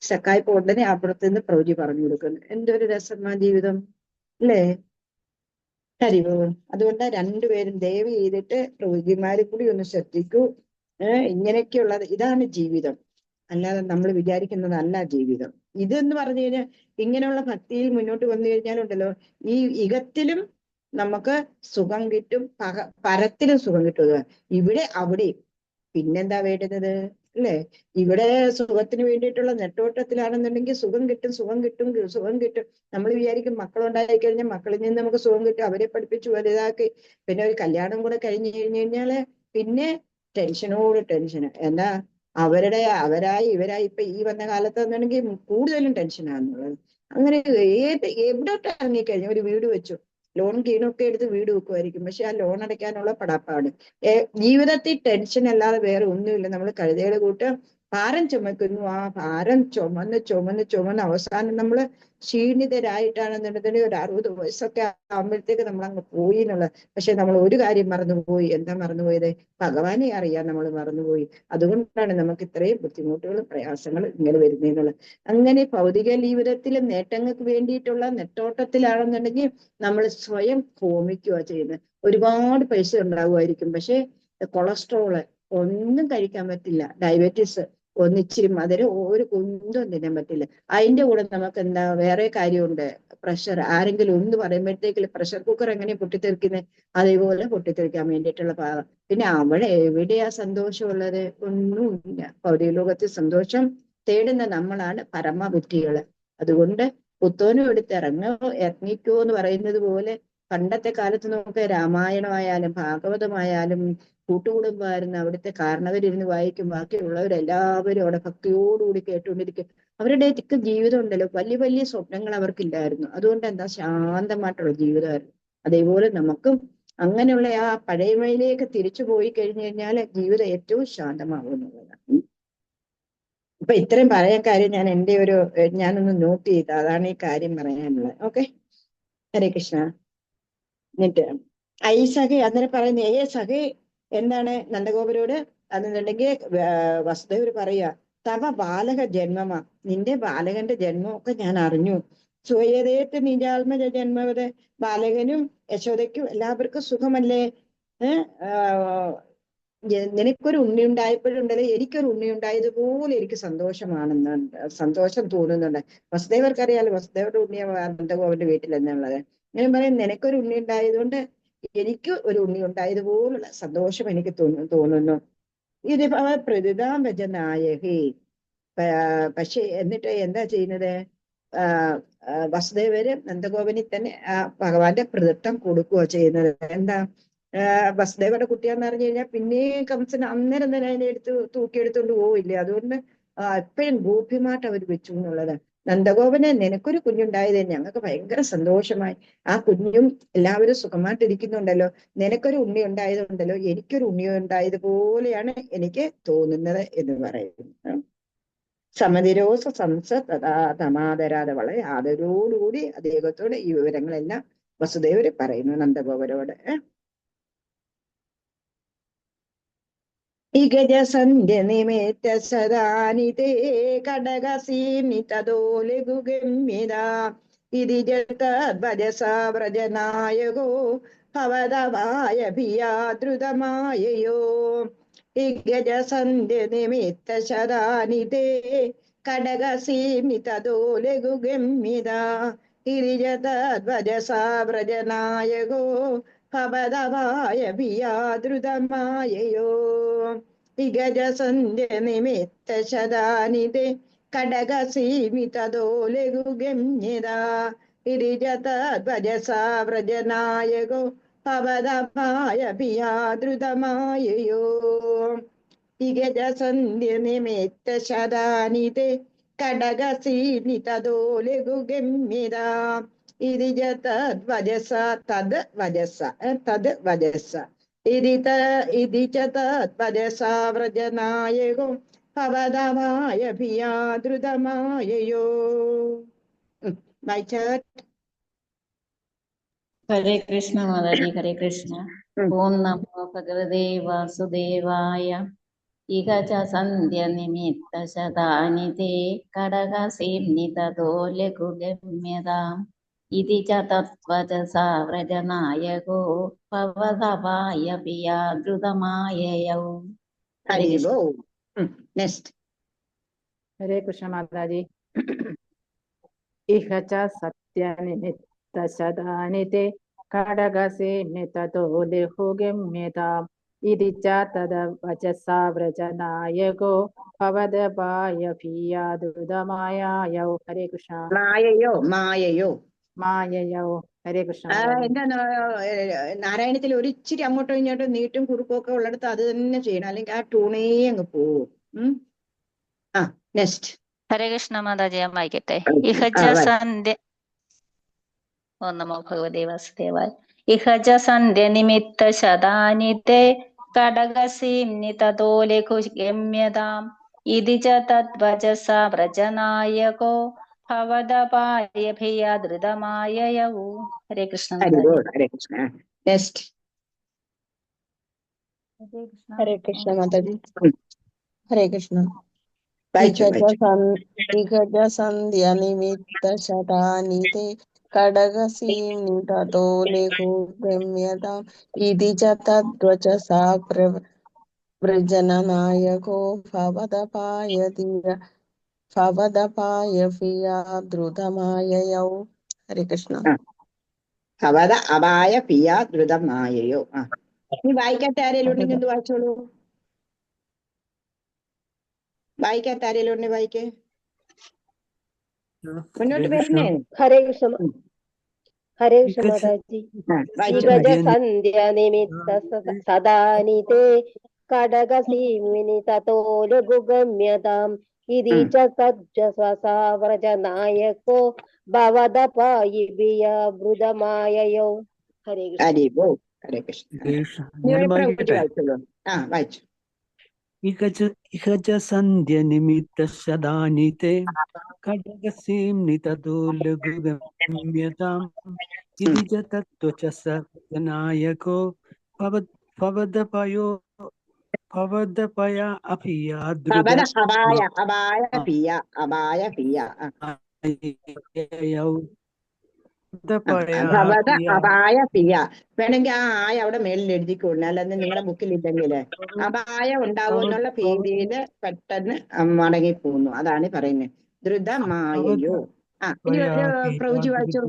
സ്റ്റക്കായിപ്പോ ഉടനെ അപ്പുറത്ത് നിന്ന് പ്രൗജി പറഞ്ഞു കൊടുക്കുന്നു. എന്തൊരു രസമാ ജീവിതം അല്ലേ? ഹരിവോ. അതുകൊണ്ട് രണ്ടുപേരും ദയവ് ചെയ്തിട്ട് പ്രൗജിമാരും കൂടി ഒന്ന് ശ്രദ്ധിക്കൂ. ഇങ്ങനെയൊക്കെയുള്ളത് ഇതാണ് ജീവിതം. അല്ലാതെ നമ്മൾ വിചാരിക്കുന്നതല്ല ജീവിതം. ഇതെന്ന് പറഞ്ഞു കഴിഞ്ഞാൽ ഇങ്ങനെയുള്ള ഭക്തിയിൽ മുന്നോട്ട് വന്നു കഴിഞ്ഞാലുണ്ടല്ലോ ഈ ഇകത്തിലും നമുക്ക് സുഖം കിട്ടും, പരത്തിലും സുഖം കിട്ടുക. ഇവിടെ അവിടെയും. പിന്നെന്താ വേണ്ടുന്നത് അല്ലേ? ഇവിടെ സുഖത്തിന് വേണ്ടിയിട്ടുള്ള നെട്ടോട്ടത്തിലാണെന്നുണ്ടെങ്കിൽ സുഖം കിട്ടും, സുഖം കിട്ടും, സുഖം കിട്ടും. നമ്മൾ വിചാരിക്കും മക്കളുണ്ടായി കഴിഞ്ഞാൽ മക്കളിൽ നിന്ന് നമുക്ക് സുഖം കിട്ടും, അവരെ പഠിപ്പിച്ചു വലുതാക്കി. പിന്നെ ഒരു കല്യാണം കൂടെ കഴിഞ്ഞു കഴിഞ്ഞാല് പിന്നെ ടെൻഷനോട് ടെൻഷന്. എന്താ അവരായി ഇവരായി ഇപ്പൊ ഈ വന്ന കാലത്ത് എന്നുണ്ടെങ്കിൽ കൂടുതലും ടെൻഷനാണെന്നുള്ളത്. അങ്ങനെ എവിടോട്ട് ഇറങ്ങിക്കഴിഞ്ഞു ഒരു വീട് വെച്ചു, ലോൺ കീണൊക്കെ എടുത്ത് വീട് വെക്കുമായിരിക്കും. പക്ഷെ ആ ലോൺ അടയ്ക്കാനുള്ള പടാപ്പാട്. ജീവിതത്തിൽ ടെൻഷൻ അല്ലാതെ വേറെ ഒന്നുമില്ല. നമ്മൾ കഴുതയുടെ കൂട്ട് ഭാരം ചുമക്കുന്നു. ആ ഭാരം ചുമന്ന് ചുമന്ന് ചുമന്ന് അവസാനം നമ്മൾ ക്ഷീണിതരായിട്ടാണെന്നുണ്ടെങ്കിൽ ഒരു 60 വയസ്സൊക്കെ ആകുമ്പോഴത്തേക്ക് നമ്മൾ അങ്ങ് പോയി എന്നുള്ളത്. പക്ഷെ നമ്മൾ ഒരു കാര്യം മറന്നുപോയി. എന്താ മറന്നുപോയത്? ഭഗവാനെ അറിയാൻ നമ്മൾ മറന്നുപോയി. അതുകൊണ്ടാണ് നമുക്ക് ഇത്രയും ബുദ്ധിമുട്ടുകളും പ്രയാസങ്ങളും ഇങ്ങനെ വരുന്നതെന്നുള്ളത്. അങ്ങനെ ഭൗതിക ജീവിതത്തിലെ നേട്ടങ്ങൾക്ക് വേണ്ടിയിട്ടുള്ള നെട്ടോട്ടത്തിലാണെന്നുണ്ടെങ്കിൽ നമ്മൾ സ്വയം ഹോമിക്കുക ചെയ്യുന്നത്. ഒരുപാട് പൈസ ഉണ്ടാകുമായിരിക്കും, പക്ഷെ കൊളസ്ട്രോള് ഒന്നും കഴിക്കാൻ പറ്റില്ല, ഡയബറ്റീസ് ഒന്നിച്ചിരി മധുരം ഒരു കുന്തും തിന്നാൻ പറ്റില്ല. അതിന്റെ കൂടെ നമുക്ക് എന്താ വേറെ കാര്യമുണ്ട്, പ്രഷർ. ആരെങ്കിലും ഒന്ന് പറയുമ്പോഴത്തേക്ക് പ്രഷർ കുക്കർ എങ്ങനെ പൊട്ടിത്തെറിക്കുന്നത് അതേപോലെ പൊട്ടിത്തെറിക്കാൻ വേണ്ടിയിട്ടുള്ള പാകം. പിന്നെ അവിടെ എവിടെയാ സന്തോഷമുള്ളത്? ഒന്നുമില്ല. ഭൗതിക ലോകത്തിൽ സന്തോഷം തേടുന്ന നമ്മളാണ് പരമബുദ്ധികള്. അതുകൊണ്ട് പുത്തോനും എടുത്ത് ഇറങ്ങിക്കോ എന്ന് പറയുന്നത് പോലെ പണ്ടത്തെ കാലത്ത് നമുക്ക് രാമായണമായാലും ഭാഗവതമായാലും കൂട്ടുകുടുംബമായിരുന്നു. അവിടുത്തെ കാരണവരിരുന്ന് വായിക്കും, ബാക്കിയുള്ളവരെല്ലാവരും അവിടെ ഭക്തിയോടുകൂടി കേട്ടുകൊണ്ടിരിക്കും. അവരുടെ ജീവിതം ഉണ്ടല്ലോ, വലിയ വലിയ സ്വപ്നങ്ങൾ അവർക്കില്ലായിരുന്നു. അതുകൊണ്ട് എന്താ ശാന്തമായിട്ടുള്ള ജീവിതമായിരുന്നു. അതേപോലെ നമുക്കും അങ്ങനെയുള്ള ആ പഴയമയിലേക്ക് തിരിച്ചു പോയി കഴിഞ്ഞു കഴിഞ്ഞാൽ ജീവിതം ഏറ്റവും ശാന്തമാകുന്നുള്ളതാണ്. ഇപ്പൊ ഇത്രയും പറയാൻ കാര്യം ഞാൻ എൻ്റെ ഞാനൊന്ന് നോട്ട് ചെയ്ത, അതാണ് ഈ കാര്യം പറയാനുള്ളത്. ഓക്കെ, ഹരേ കൃഷ്ണ. എന്നിട്ട് സഖേ അന്നേരം പറയുന്ന സഖേ എന്താണ് നന്ദഗോപരോട് അതെന്നുണ്ടെങ്കിൽ വസുദേവർ പറയുക, തവ ബാലക ജന്മമാ, നിന്റെ ബാലകന്റെ ജന്മമൊക്കെ ഞാൻ അറിഞ്ഞു. സ്വയതേറ്റ് നിജാത്മജ ജന്മവത്, ബാലകനും യശോദയ്ക്കും എല്ലാവർക്കും സുഖമല്ലേ? നിനക്കൊരു ഉണ്ണി ഉണ്ടായപ്പോഴുണ്ടല്ലോ എനിക്കൊരു ഉണ്ണി ഉണ്ടായതുപോലെ എനിക്ക് സന്തോഷം തോന്നുന്നുണ്ട്. വസുദേവർക്കറിയാലോ വസുദേവരുടെ ഉണ്ണിയ നന്ദഗോപന്റെ വീട്ടിൽ എന്നുള്ളത്. ഞാൻ പറയും നിനക്കൊരു ഉണ്ണി ഉണ്ടായതുകൊണ്ട് എനിക്ക് ഒരു ഉണ്ണി ഉണ്ടായതുപോലുള്ള സന്തോഷം എനിക്ക് തോന്നുന്നു. ഇത് പ്രതിതാം വചനായകി. പക്ഷെ എന്നിട്ട് എന്താ ചെയ്യുന്നത്? വസുദേവര് നന്ദഗോപനിൽ തന്നെ ഭഗവാന്റെ പ്രതിഷ്ഠം കൊടുക്കുകയോ ചെയ്യുന്നത്. എന്താ വസുദേവരുടെ കുട്ടിയാന്ന് പറഞ്ഞു കഴിഞ്ഞാൽ പിന്നെ കംസൻ അന്നേരം തന്നെ അതിനെ തൂക്കിയെടുത്തോണ്ട് പോവില്ലേ. അതുകൊണ്ട് എപ്പോഴും ഗോപ്യമായിട്ട് അവർ വെച്ചു എന്നുള്ളത്. നന്ദഗോപനെ നിനക്കൊരു കുഞ്ഞുണ്ടായത് ഞങ്ങൾക്ക് ഭയങ്കര സന്തോഷമായി. ആ കുഞ്ഞും എല്ലാവരും സുഖമായിട്ടിരിക്കുന്നുണ്ടല്ലോ. നിനക്കൊരു ഉണ്ണി ഉണ്ടായതുണ്ടല്ലോ എനിക്കൊരു ഉണ്ണി ഉണ്ടായതുപോലെയാണ് എനിക്ക് തോന്നുന്നത് എന്ന് പറയുന്നു. സമതിരോസ സംസ തമാതരാതെ വളരെ ആദരവോടുകൂടി അദ്ദേഹത്തോട് ഈ വിവരങ്ങളെല്ലാം വസുദേവര് പറയുന്നു നന്ദഗോപരോട്. ഇഗജസന്ധ്യ നിമിത്ത സദാനിതേ കടകസീമിതോ ലഘുഗമ്യത ഇതി ജതദ്വജസാ വ്രജനായകോ ഭവതവായ ഭിയാദ്രുതമായയോ ഇഗജസന്ധ്യ നിമിത്ത ശതാനിതേ കടകസീമിതോ ലഘുഗമ്യത ഇതി ജതദ്വജസാ വ്രജനായകോ ഭവതവായ ഭിയാദ്രുതമായയോ വിഗജസന്ധ്യ നിമിത്ത ശതാനിതേ കടകസീമിതോ ലഘുഗമ്യത ഇരിജതദ്വജസാ വ്രജനായകോ ഭവതവായ ഭിയാദ്രുതമായയോ വിഗജസന്ധ്യ നിമിത്ത ശതാനിതേ കടകസീമിതോ ലഘുഗമ്യത ഇരിജതദ്വജസ തദ് വജസ തദ് വജസ ഇരിജതദ്വജസാ വ്രജനായകോ ഭവതവായ ഭിയാദ്രുതമായയോ. ഹരേ കൃഷ്ണ മാതാജി. ഹരേ കൃഷ്ണ. ഓം നമോ ഭഗവതേ വാസുദേവായ. ഇഹ ച സന്ധ്യ നിമിത്ത ശതാനിതേ കടകസീംനിതോ ലഘുഗമ്യതാം ഇതി ച തത്വജസാ വ്രജനായകോ ഭവതവായ ഭിയാദ്രുതമായയൗ. ഹരി ബോൾ. നെക്സ്റ്റ്. ഹരേ കൃഷ്ണ മാതാജി. ഇഹ ച സത്യനിമിത്ത ശതാനിതേ കടകസീമിതോ ലഘുഗമ്യതാം ഇതി ച തദ്വചസാ വ്രജനായകോ ഭവതവായ ഭിയാദ്രുതമായയൗ. ഹരേ കൃഷ്ണ. മായയോ മായയോ മായയൗ. ഹരേ കൃഷ്ണ. എന്താ നാരായണത്തിൽ ഒരു ഇച്ചിരി അങ്ങോട്ടോ ഇങ്ങോട്ടോ നീട്ടും കുറുക്കും ഒക്കെ ഉള്ളിടത്ത് അത് തന്നെ ചെയ്യണം, അല്ലെങ്കിൽ ആ ടൂണേ അങ്ങ് പോവും. ആ നെക്സ്റ്റ്. ഹരേ കൃഷ്ണ മാതാജി. ഞാൻ വായിക്കട്ടെ. ഇഹജ സന്ധ്യ. ഓം നമോ ഭഗവതേ വാസുദേവായ. ഇഹജ സന്ധ്യ നിമിത്ത ശതാനിതേ കടകസീംനിതോ ലഘുഗമ്യതാം ഇതി ച തദ്വചസാ വ്രജനായകോ ഭവതവായ ഭിയാദ്രുതമായയൗ. ഹരേ കൃഷ്ണ. ഹരേ കൃഷ്ണ. നെക്സ്റ്റ്. ഹരേ കൃഷ്ണ മാതാജി. ഹരേ കൃഷ്ണ. ഇഹജ സന്ധ്യ നിമിത്ത ശതാനിതേ കടകസീംനിതോ ലഘുഗമ്യതാം ഇതി ച തദ്വചസാ വ്രജനായകോ ഭവതവായ ഭിയാദ്രുതമായയൗ. ഹരേ കൃഷ്ണ. ഭവത അപായ ഭിയാദ്രുതമായയോ. നീ വായിക്കാത്ത ആരെങ്കിലും ഉണ്ടെങ്കിൽ എന്ത് വായിച്ചോളൂ. വായിക്കാത്ത ആരെങ്കിലും ഉണ്ടെങ്കിൽ വായിക്കേ. മുന്നോട്ട് വരണേ. ഹരേ കൃഷ്ണ. ഹരേ കൃഷ്ണ മാതാജി. ഇഹജ സന്ധ്യ നിമിത്ത സദാനിതേ കടകസീമിതോ ലഘുഗമ്യതാം ഇതി ച തദ്വചസാ വ്രജനായകോ ഭവതവായ ഭിയാദ്രുതമായയൗ. ഹരേ കൃഷ്ണ. ഹരേ കൃഷ്ണ. വായിച്ചു. ഇഹജ സന്ധ്യ നിമിത്ത ശതാനിതേ കടകസീംനിതോ ലഘുഗമ്യതാം ഇതി ച തദ്വചസാ വ്രജനായകോ ഭവതവായ അപായ പിയ. വേണമെങ്കിൽ ആ ആയ അവിടെ മേളിൽ എഴുതിക്കൊള്ളു, അല്ലാതെ നിങ്ങളുടെ ബുക്കിൽ ഇല്ലെങ്കില് അപായം ഉണ്ടാവും എന്നുള്ള ഭീതിയില് പെട്ടെന്ന് മടങ്ങിപ്പോന്നു. അതാണ് പറയുന്നത്. ദ്രുതമായയോ. ഇനി ഒരു പ്രൗജി വായിച്ചോ.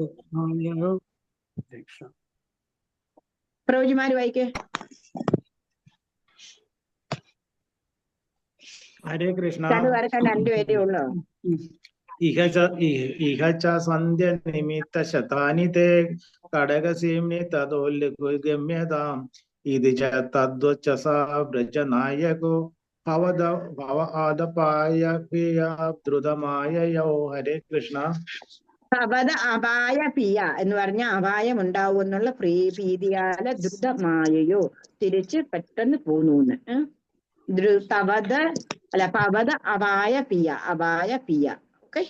പ്രൗജിമാര് വായിക്കേ. ഹരേ കൃഷ്ണ. വരക്കാൻ രണ്ടുപേരേ ഉള്ളൂ. ഇഹ ച സന്ധ്യ നിമിത്ത ശതാനിതേ കടകസീംനിതോ ലഘുഗമ്യതാം ഇതി ച തദ്വചസാ വ്രജനായകോ ഭവതവായ ഭിയാദ്രുതമായയൗ. ഹരേ കൃഷ്ണ. ഭവത അപായ പിയ എന്ന് പറഞ്ഞ അപായം ഉണ്ടാവും എന്നുള്ള ഭീതിയാല ദ്രുതമായയോ, തിരിച്ച് പെട്ടെന്ന് പോന്നൂന്ന്. പവത അപായ പിയ. അപായ പിയ. ഓക്കെ.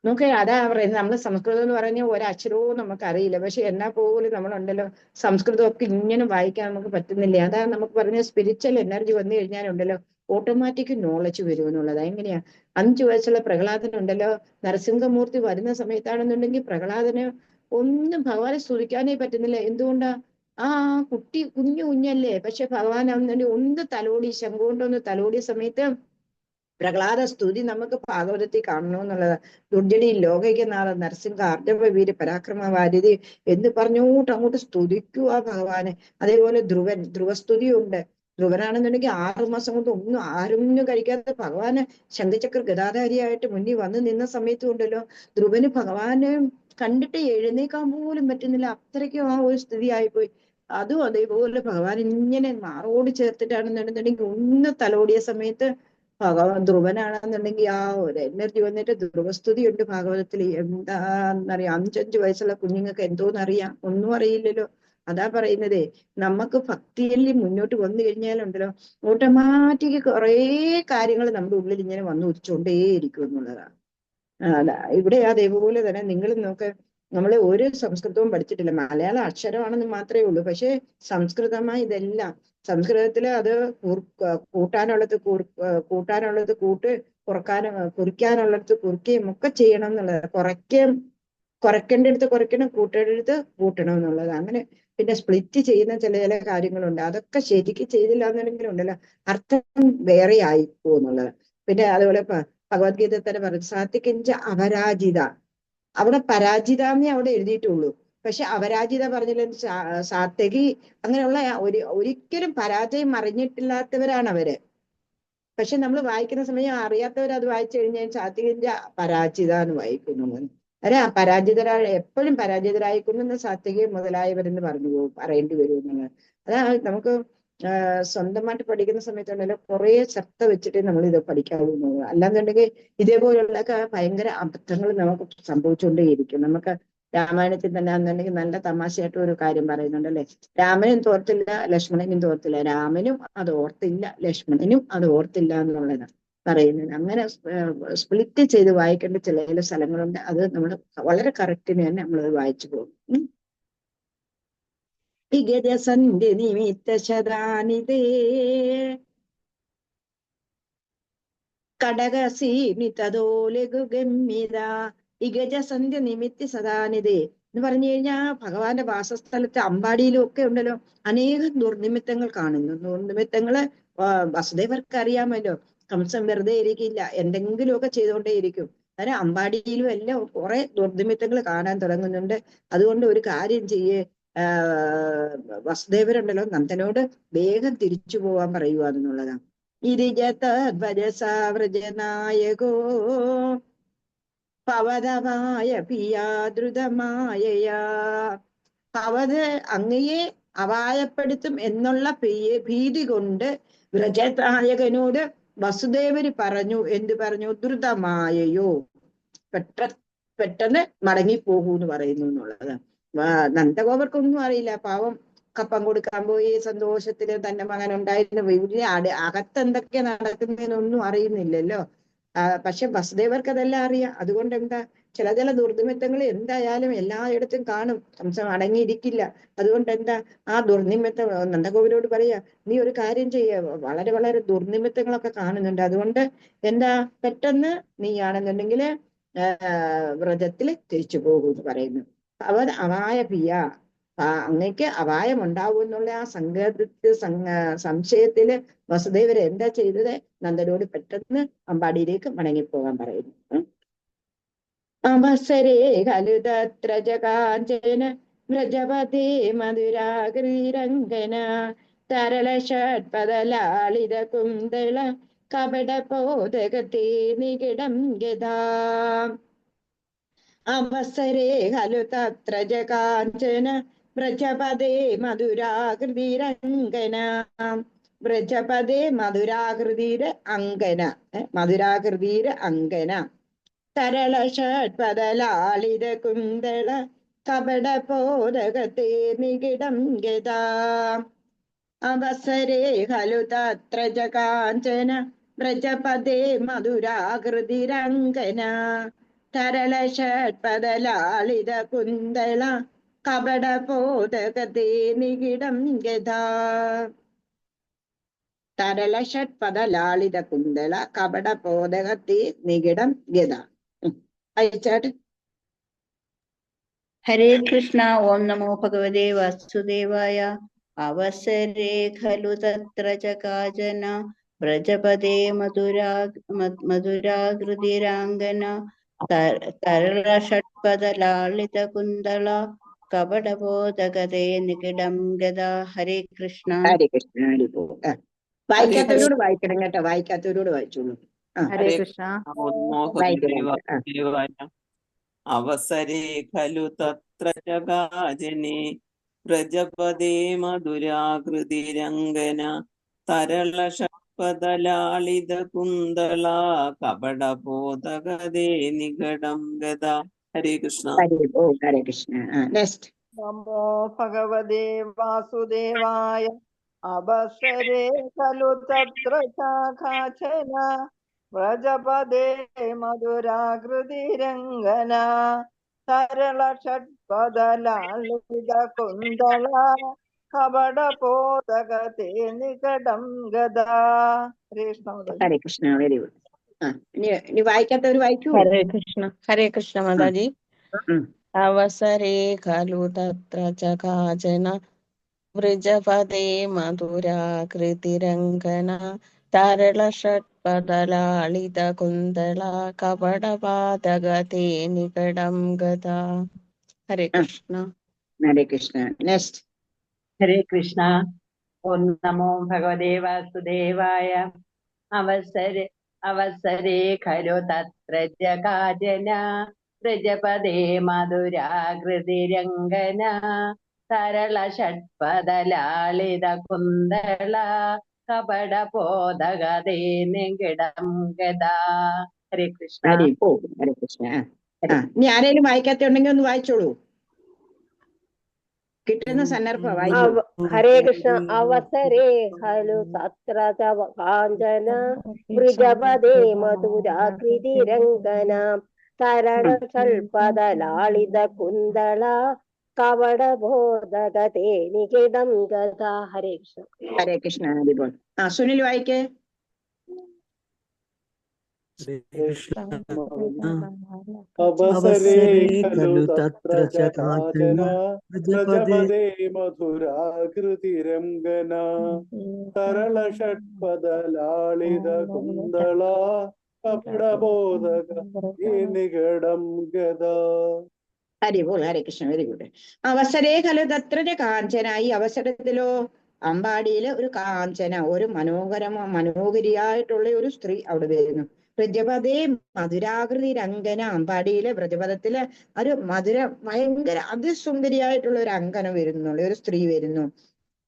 നമുക്ക് അതാ പറയുന്നത്, നമ്മൾ സംസ്കൃതം എന്ന് പറഞ്ഞാൽ ഒരക്ഷരവും നമുക്ക് അറിയില്ല, പക്ഷെ എന്നാൽ പോലും നമ്മളുണ്ടല്ലോ സംസ്കൃതമൊക്കെ ഇങ്ങനെ വായിക്കാൻ നമുക്ക് പറ്റുന്നില്ല. അതാ നമുക്ക് പറഞ്ഞ സ്പിരിച്വൽ എനർജി വന്നു കഴിഞ്ഞാലുണ്ടല്ലോ ഓട്ടോമാറ്റിക് നോളജ് വരും എന്നുള്ളത്. എങ്ങനെയാ? 5 വയസ്സുള്ള പ്രഹ്ലാദനുണ്ടല്ലോ, നരസിംഹമൂർത്തി വരുന്ന സമയത്താണെന്നുണ്ടെങ്കിൽ പ്രഹ്ലാദന് ഒന്നും ഭഗവാനെ സ്തുതിക്കാനേ പറ്റുന്നില്ല. എന്തുകൊണ്ടാ? ആ കുട്ടി കുഞ്ഞല്ലേ, പക്ഷെ ഭഗവാൻ ഒന്ന് തലോടി, ശംഖുകൊണ്ടൊന്ന് തലോടിയ സമയത്ത് പ്രഹ്ലാദ സ്തുതി നമുക്ക് ഭാഗവതത്തിൽ കാണണമെന്നുള്ളത്. ദുർജടി ലോകൈകനാഥ നരസിംഹ ആർജവ വീര് പരാക്രമ വാരിധി എന്ന് പറഞ്ഞോട്ട് അങ്ങോട്ട് സ്തുതിക്കുക ഭഗവാനെ. അതേപോലെ ധ്രുവസ്തുതിയുണ്ട്. ധ്രുവനാണെന്നുണ്ടെങ്കിൽ 6 മാസം കൊണ്ട് ആരൊന്നും കഴിക്കാതെ ഭഗവാന് ശംഖചക്ര ഗദാധാരിയായിട്ട് മുന്നിൽ വന്ന് നിന്ന സമയത്തും ഉണ്ടല്ലോ ധ്രുവന് ഭഗവാനെ കണ്ടിട്ട് എഴുന്നേക്കാൻ പോലും പറ്റുന്നില്ല, അത്രയ്ക്കും ആ ഒരു സ്ഥിതി ആയിപ്പോയി. അതും അതേപോലെ ഭഗവാൻ ഇങ്ങനെ മാറോട് ചേർത്തിട്ടാണെന്നുണ്ടെന്നുണ്ടെങ്കിൽ ഒന്ന് തലോടിയ സമയത്ത് ഭഗവാൻ ധ്രുവനാണെന്നുണ്ടെങ്കിൽ ആ ഒരു എനർജി വന്നിട്ട് ധ്രുവസ്തുതി ഉണ്ട് ഭാഗവതത്തിൽ. എന്താന്നറിയാം, 5 വയസ്സുള്ള കുഞ്ഞുങ്ങൾക്ക് എന്തോന്നറിയാം? ഒന്നും അറിയില്ലല്ലോ. അതാ പറയുന്നതേ, നമുക്ക് ഭക്തിയിൽ മുന്നോട്ട് വന്നു കഴിഞ്ഞാലുണ്ടല്ലോ ഓട്ടോമാറ്റിക് കുറെ കാര്യങ്ങൾ നമ്മുടെ ഉള്ളിൽ ഇങ്ങനെ വന്നു ഉദിച്ചുകൊണ്ടേയിരിക്കും എന്നുള്ളതാണ്. അതാ ഇവിടെ അതേപോലെ തന്നെ നിങ്ങൾ നോക്ക്, നമ്മൾ ഒരു സംസ്കൃതവും പഠിച്ചിട്ടില്ല, മലയാളം അക്ഷരമാണെന്ന് മാത്രമേ ഉള്ളൂ. പക്ഷെ സംസ്കൃതമായി ഇതെല്ലാം സംസ്കൃതത്തില് അത് കൂട്ടാനുള്ളത് കൂട്ട്, കുറിക്കാനുള്ളത് കുറിക്കുകയും ഒക്കെ ചെയ്യണം എന്നുള്ളത്. കുറയ്ക്കേണ്ടടുത്ത് കുറയ്ക്കണം, കൂട്ടേണ്ടടുത്ത് കൂട്ടണം എന്നുള്ളത്. അങ്ങനെ പിന്നെ സ്പ്ലിറ്റ് ചെയ്യുന്ന ചില കാര്യങ്ങളുണ്ട്, അതൊക്കെ ശരിക്ക് ചെയ്തില്ല എന്നുണ്ടെങ്കിലും ഉണ്ടല്ലോ അർത്ഥം വേറെ ആയി പോകുന്നുള്ളത്. പിന്നെ അതുപോലെ ഭഗവത്ഗീത തന്നെ പറഞ്ഞു സാത്വികിഞ്ച അപരാജിത, അവിടെ പരാജിത എന്നേ അവിടെ എഴുതിയിട്ടുള്ളൂ. പക്ഷെ അപരാജിത പറഞ്ഞില്ല, സാത്വികി അങ്ങനെയുള്ള ഒരിക്കലും പരാജയം അറിഞ്ഞിട്ടില്ലാത്തവരാണ് അവര്. പക്ഷെ നമ്മൾ വായിക്കുന്ന സമയം അറിയാത്തവർ അത് വായിച്ചു കഴിഞ്ഞാൽ സാത്വികിഞ്ച പരാജിത എന്ന് വായിക്കുന്നു. എപ്പോഴും പരാജിതരായിക്കൊണ്ടുന്ന സാത്വിക മുതലായവരെന്ന് പറയേണ്ടി വരും എന്നുള്ളത്. അതാ നമുക്ക് സ്വന്തമായിട്ട് പഠിക്കുന്ന സമയത്തുണ്ടല്ലോ കുറെ ശ്രദ്ധ വെച്ചിട്ട് നമ്മൾ ഇത് പഠിക്കാവുന്നത്. അല്ലാന്നുണ്ടെങ്കിൽ ഇതേപോലുള്ള ഭയങ്കര അബദ്ധങ്ങൾ നമുക്ക് സംഭവിച്ചുകൊണ്ടേയിരിക്കും. നമുക്ക് രാമായണത്തിൽ തന്നെ എന്നുണ്ടെങ്കിൽ നല്ല തമാശയായിട്ട് ഒരു കാര്യം പറയുന്നുണ്ടല്ലേ, രാമനും തോർത്തില്ല ലക്ഷ്മണനും തോർത്തില്ല, രാമനും അത് ഓർത്തില്ല ലക്ഷ്മണനും അത് ഓർത്തില്ല എന്നുള്ളതാണ് പറയുന്നത്. അങ്ങനെ സ്പ്ലിറ്റ് ചെയ്ത് വായിക്കേണ്ട ചില സ്ഥലങ്ങളുണ്ട്, അത് നമ്മൾ വളരെ കറക്റ്റിന് തന്നെ നമ്മളത് വായിച്ചു പോകും. വിഗതസന്ധ്യ നിമിത്ത ശതാനിതേ കടകസീനിതോലഗുഗമ്യത. ഇഗജസന്ധ്യ നിമിത്തി സദാനിതേ എന്ന് പറഞ്ഞു കഴിഞ്ഞാൽ ഭഗവാന്റെ വാസസ്ഥലത്ത് അമ്പാടിയിലും ഒക്കെ ഉണ്ടല്ലോ അനേകം ദുർനിമിത്തങ്ങൾ കാണുന്നു. ദുർനിമിത്തങ്ങള് വസുദേവർക്ക് അറിയാമല്ലോ, കംസൻ വെറുതെ ഇരിക്കില്ല, എന്തെങ്കിലുമൊക്കെ ചെയ്തുകൊണ്ടേയിരിക്കും. അന്നേരം അമ്പാടിയിലും എല്ലാം കുറെ ദുർനിമിത്തങ്ങൾ കാണാൻ തുടങ്ങുന്നുണ്ട്. അതുകൊണ്ട് ഒരു കാര്യം ചെയ്യേ, വസുദേവരുണ്ടല്ലോ നന്ദനോട് വേഗം തിരിച്ചു പോവാൻ പറയുവാന്നുള്ളതാണ്. ഇരിജതദ്വജസാവ്രജനായകോ പവതമായ പിയാദ്രുതമായയാ. പവത് അങ്ങയെ അപായപ്പെടുത്തും എന്നുള്ള ഭീതി കൊണ്ട് വ്രജനായകനോട് വസുദേവര് പറഞ്ഞു. എന്ത് പറഞ്ഞു? ദ്രുതമായയോ, പെട്ടെന്ന് മടങ്ങിപ്പോകൂ എന്ന് പറയുന്നു എന്നുള്ളത്. നന്ദഗോപർക്കൊന്നും അറിയില്ല, പാവം കപ്പം കൊടുക്കാൻ പോയി സന്തോഷത്തില് തന്റെ മകൻ ഉണ്ടായിരുന്നു, വലിയ അകത്തെന്തൊക്കെ നടക്കുന്നതിനൊന്നും അറിയുന്നില്ലല്ലോ. പക്ഷെ വസുദേവർക്ക് അതെല്ലാം അറിയാം. അതുകൊണ്ട് എന്താ, ചില ദുർനിമിത്തങ്ങൾ എന്തായാലും എല്ലായിടത്തും കാണും, കംസൻ അടങ്ങിയിരിക്കില്ല. അതുകൊണ്ട് എന്താ, ആ ദുർനിമിത്തം നന്ദഗോപരോട് പറയാ, നീ ഒരു കാര്യം ചെയ്യ, വളരെ ദുർനിമിത്തങ്ങളൊക്കെ കാണുന്നുണ്ട്, അതുകൊണ്ട് എന്താ പെട്ടെന്ന് നീ ആണെന്നുണ്ടെങ്കിൽ വ്രജത്തില് തിരിച്ചു പോകൂ എന്ന് പറയുന്നു. അപായ പിയ, അങ്ങക്ക് അപായം ഉണ്ടാവും എന്നുള്ള ആ സംശയത്തില് വസുദേവര് എന്താ ചെയ്തത്, നന്ദനോട് പെട്ടെന്ന് അമ്പാടിയിലേക്ക് മടങ്ങിപ്പോകാൻ പറയുന്നു. അവസരേ ഖലുതത്ര ജകാഞ്ചന വ്രജപതേ മധുരാഗീരംഗന തരള ഷഡ്പദലാളിത കുന്തള കപടപോതകത്തെ നികിടം ഗതാ. അവസരേ ഖലു തത്ര ജകാഞ്ചന വ്രജപദേ മധുരാകൃതിരംഗന. വ്രജപദേ മധുരാകൃതിര അങ്കന, മധുരാകൃതിര അങ്കന തരള ഷഡ്പദലാളിത കുന്തള കപടപോതകത്തെ നികിടം ഗതാ. അവസരേ ഖലു തത്ര ജകാഞ്ചന വ്രജപദേ മധുരാകൃതിരംഗന. തരള ഷഡ്പദലാളിത കുന്തള കപട പോതകത്തെ നികിടം ഗതാ. തരള ഷഡ്പദലാളിത കുന്തള കപട പോതകത്തെ നികിടം ഗത. അയച്ചാട്ട്. ഹരേ കൃഷ്ണ. ഓം നമോ ഭഗവതേ വാസുദേവായ. അവസരേ ഖലു തത്ര ച കാചന വ്രജപദേ മധുരാകൃതിരാംഗന തരള ഷഡ്പദലാളിത കുന്തള കപടബോധഗതേ നികിടം ഗദാ. ഹരേ കൃഷ്ണ. ഹരേ കൃഷ്ണ. വായിക്കാത്തവരോട് വായിക്കണം കേട്ടോ, വായിക്കാത്തവരോട് വായിച്ചോളൂ. ഹരേ കൃഷ്ണ. അവസരേ ഖലു തത്ര ജഗാജനെ വ്രജപദേ മധുരാകൃതിരംഗന തരള ഷഡ്പദലാളിത കുന്തള കപടബോധഗതേ നികടം ഗദ. ഹരേ കൃഷ്ണ. ഹരേ കൃഷ്ണ. നെക്സ്റ്റ്. നമോ ഭഗവതേ വാസുദേവായ. അവസരേ ഖലു തത്ര ശാഖാചന വ്രജപദേ മധുരാകൃതിരംഗന തരള ഷഡ്പദലാളിത കുന്തള കപടബോധഗതേ നികടം ഗദാ. ഹരേ കൃഷ്ണ. Very good. ഇനി വായിക്കാത്തവർ വായിക്കൂ. ഹരേ കൃഷ്ണ. ഹരേ കൃഷ്ണ മാതാജി. അവസരേ ഖലു തത്ര ച കാചന വ്രജപദേ മധുരാകൃതിരംഗന തരള ഷഡ്പദലാളിത കുന്തള കപടബോധഗതേ നികടം ഗദാ. ഹരേ കൃഷ്ണ. ഹരേ കൃഷ്ണ. നെക്സ്റ്റ്. ഹരേ കൃഷ്ണ. ഓം നമോ ഭഗവതേ വാസുദേവായ. അവസരേ ഖലു തത്ര ജഗാജന വ്രജപദേ മധുരാകൃതിരംഗന തരള ഷഡ്പദലാളിത കുന്തള കപടബോധഗതേ നികിടം ഗദാ. ഹരേ കൃഷ്ണ. ഹരേ കൃഷ്ണ. ഇനി ആരെങ്കിലും വായിക്കാത്തുണ്ടെങ്കിൽ ഒന്ന് വായിച്ചോളൂ, കിട്ടുന്ന സന്ദർഭം വായിച്ചോളൂ. ഹരേ കൃഷ്ണ. അവസരേ ഖലു തത്ര കാഞ്ചന വൃജപദേ മധുരാകൃതിരംഗന തരള ഷഡ്പദലാളിത കുന്തള കപടബോധഗതേ നികിടം ഗദാ. ഹരേ കൃഷ്ണ. ഹരേ കൃഷ്ണ. ഹരിബോൾ. സുനിൽ വായിക്കേ. അവസരേ ഖലു തത്ര ച കാചന വ്രജപദേ മധുരാകൃതിരംഗന തരള ഷഡ്പദലാളിത കുന്തള കപടബോധഗതേ നികടം ഗദാ. ഹരിബോൾ. ഹരേ കൃഷ്ണ. Very good. അവസരേ ഖലു തത്ര കാഞ്ചന. ഈ അവസരത്തിലോ അമ്പാടിയിലെ ഒരു കാഞ്ചന, ഒരു മനോഹരിയായിട്ടുള്ള ഒരു സ്ത്രീ അവിടെ വരുന്നു. വ്രജപദേ മധുരാകൃതി രംഗന. അമ്പാടിയിലെ വ്രജപദത്തിലെ ഒരു ഭയങ്കര അതിസുന്ദരിയായിട്ടുള്ള ഒരു അങ്കന വരുന്നുള്ള ഒരു സ്ത്രീ വരുന്നു,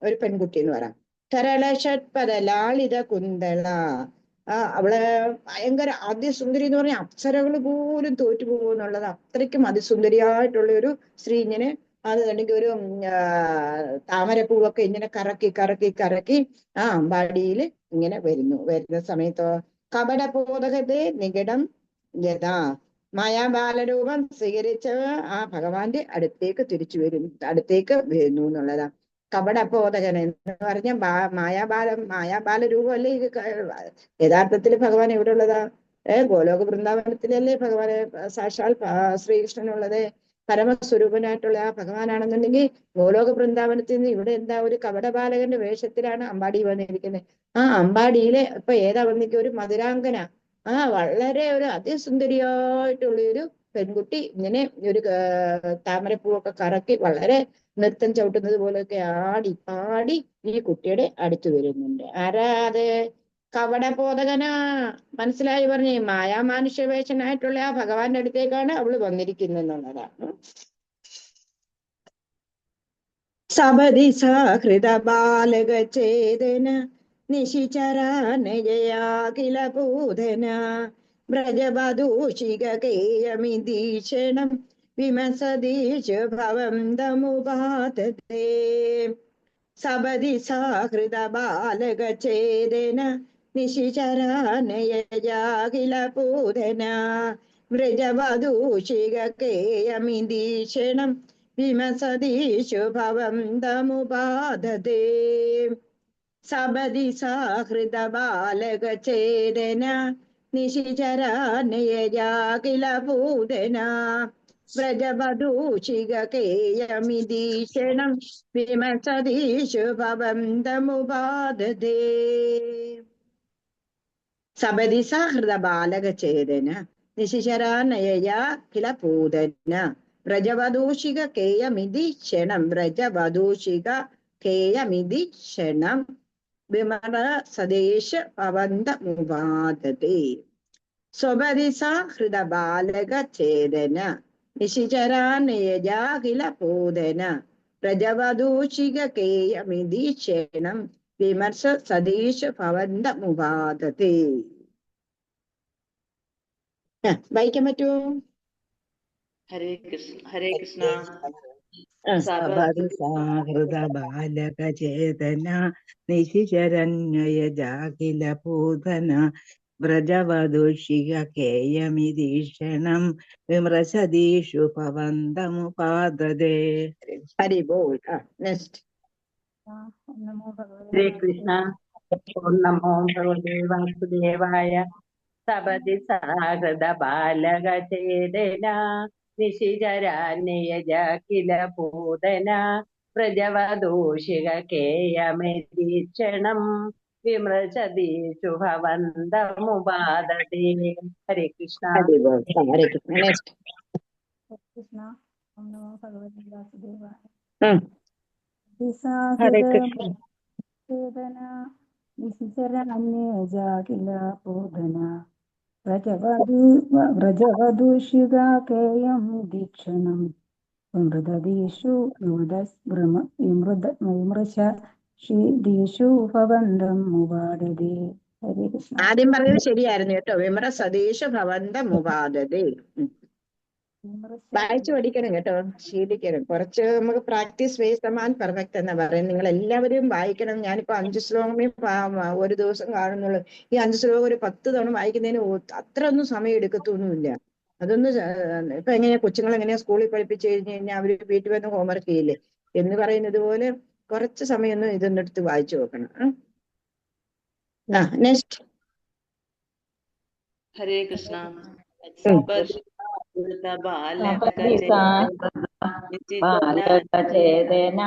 ഒരു പെൺകുട്ടി എന്ന് പറയാം. തരള ഷഡ്പദലാളിത കുന്തള. അവള് ഭയങ്കര അതിസുന്ദരി എന്ന് പറഞ്ഞാൽ അപ്സരകൾ പോലും തോറ്റുപോകുന്നുള്ളത് അത്രയ്ക്കും അതിസുന്ദരിയായിട്ടുള്ള ഒരു സ്ത്രീ. ഇങ്ങനെ അത് അല്ലെങ്കിൽ ഒരു താമരപ്പൂവൊക്കെ ഇങ്ങനെ കറക്കി കറക്കി കറക്കി ആ അമ്പാടിയിൽ ഇങ്ങനെ വരുന്ന സമയത്തോ കപടബോധഗതേ നികിടം ഗദാ. മായാബാലരൂപം സ്വീകരിച്ച ആ ഭഗവാന്റെ അടുത്തേക്ക് അടുത്തേക്ക് വരുന്നു എന്നുള്ളതാ. കപടബോധകൻ എന്ന് പറഞ്ഞ മായാബാല രൂപമല്ലേ ഇത്. യഥാർത്ഥത്തിൽ ഭഗവാൻ എവിടെ ഉള്ളതാ? ഗോലോക വൃന്ദാവനത്തിലല്ലേ ഭഗവാന് സാക്ഷാൽ ശ്രീകൃഷ്ണനുള്ളത്. പരമസ്വരൂപനായിട്ടുള്ള ആ ഭഗവാനാണെന്നുണ്ടെങ്കിൽ ഗോലോക വൃന്ദാവനത്തിൽ നിന്ന് ഇവിടെ എന്താ ഒരു കപടബാലകന്റെ വേഷത്തിലാണ് അമ്പാടി വന്നിരിക്കുന്നത്. ആ അമ്പാടിയിലെ ഇപ്പൊ ഏതാ വന്നിരിക്കുക? ഒരു മധുരാങ്കന. വളരെ ഒരു അതിസുന്ദരിയായിട്ടുള്ള ഒരു പെൺകുട്ടി ഇങ്ങനെ ഒരു താമരപ്പൂവൊക്കെ കറക്കി വളരെ നൃത്തം ചവിട്ടുന്നത് പോലെയൊക്കെ ആടി പാടി ഈ കുട്ടിയുടെ അടുത്ത് വരുന്നുണ്ട്. ആരാ അത്? കപടബോധകനാ. മനസ്സിലായി പറഞ്ഞേ? മായാമാനുഷ്യവേഷനായിട്ടുള്ള ആ ഭഗവാന്റെ അടുത്തേക്കാണ് അവള് വന്നിരിക്കുന്നെന്നുള്ളതാണ്. സബതി സഹൃദ ബാലക ചേതന നിശിചരാനയയാഖില പൂതന വ്രജവധൂഷികേയമിദീക്ഷണം വിമസദീശ ഭവന്തമുപാതേ. സബതി സഹൃദ ബാലക ചേതന നിശിചരാനയയാഖില പൂതന വ്രജവധൂഷികേയമിതീക്ഷണം വിമസതീഷു ഭവന്തമുപാദതേ സബതി സാഹൃദ ബാലകചേതന നിശിചരാനയജാകില ഭൂതന വ്രജവധൂഷികേയമിതീക്ഷണം വിമസതീഷു ഭവന്തമുപാദതേ സബതി സാഹൃദ ബാലകചേതന നിശിചരാനയയാ കില പൂതന വ്രജവധൂഷിക കേയമിതീക്ഷണം വ്രജവധൂഷിക കേയമിതീക്ഷണം വിമല സദേശ പവന്തമുപാദതേ സ്വപതി സാഹൃദ ബാലകചേതന നിശിചരാനയയാ കില പൂതന വ്രജവധൂഷിക കേയമിതീക്ഷണം വിമർശ സതീശ ഭവന്തമുപാദതേ. വായിക്കാൻ പറ്റുമോ? ഹരേ കൃഷ്ണ. ഹരേ കൃഷ്ണ. സബതി സാഹൃദ ബാലകചേതന നിശിചരന്വയജാകില പൂതന വ്രജവധൂഷിക കേയമിതീക്ഷണം വിമൃശതീഷു ഭവന്തമുപാദതേ. ഹരി ബോൾ. നെക്സ്റ്റ്. ഹരേ കൃഷ്ണ. ഓം നമോ ഭഗവതേ വാസുദേവായ. സബതി സാഹൃദ ബാലകചേതന നിശിചരാന്യയജാകില പൂതന വ്രജവധൂഷിക കേയമിതീക്ഷണം വിമൃശതീഷു ഭവന്തമുപാദതേ. ഹരേ കൃഷ്ണ. ഹരി ബോൾ. ഹരേ കൃഷ്ണ. നെക്സ്റ്റ്. കൃഷ്ണ. ഓം നമോ ഭഗവതേ വാസുദേവായ. ഹരേ കൃഷ്ണ. നിശിചരാന്യജാകില പൂതന വ്രജവധൂഷിക കേയം ദീക്ഷണം വിമൃതീഷു വിമൃശീദീഷു ഭവന്തം മുപാദതേ. ഹരേ കൃഷ്ണ. ആദ്യം പറഞ്ഞത് ശരിയായിരുന്നു കേട്ടോ. വിമൃ സദേശ ഭവന്തമുപാദതേ. വായിച്ചു പഠിക്കണം കേട്ടോ, ശീലിക്കണം. കുറച്ച് നമുക്ക് practice vase the man perfect എന്നാ പറയുന്നത്. നിങ്ങൾ എല്ലാവരും വായിക്കണം. ഞാനിപ്പോ 5 ശ്ലോകമേ ഒരു ദിവസം കാണുന്നുള്ളൂ. ഈ 5 ശ്ലോകം ഒരു 10 തവണ വായിക്കുന്നതിന് അത്ര ഒന്നും സമയം എടുക്കത്തൊന്നുമില്ല. അതൊന്ന് ഇപ്പൊ എങ്ങനെയാ കൊച്ചുങ്ങൾ എങ്ങനെയാ സ്കൂളിൽ പഠിപ്പിച്ചു കഴിഞ്ഞു കഴിഞ്ഞാൽ അവര് വീട്ടിൽ വന്ന് ഹോംവർക്ക് ചെയ്യില്ലേ എന്ന് പറയുന്നത് പോലെ കുറച്ച് സമയം ഒന്ന് ഇതൊന്നും എടുത്ത് വായിച്ചു നോക്കണം. നെക്സ്റ്റ്. ഹരേ കൃഷ്ണ. ബാലകചേതന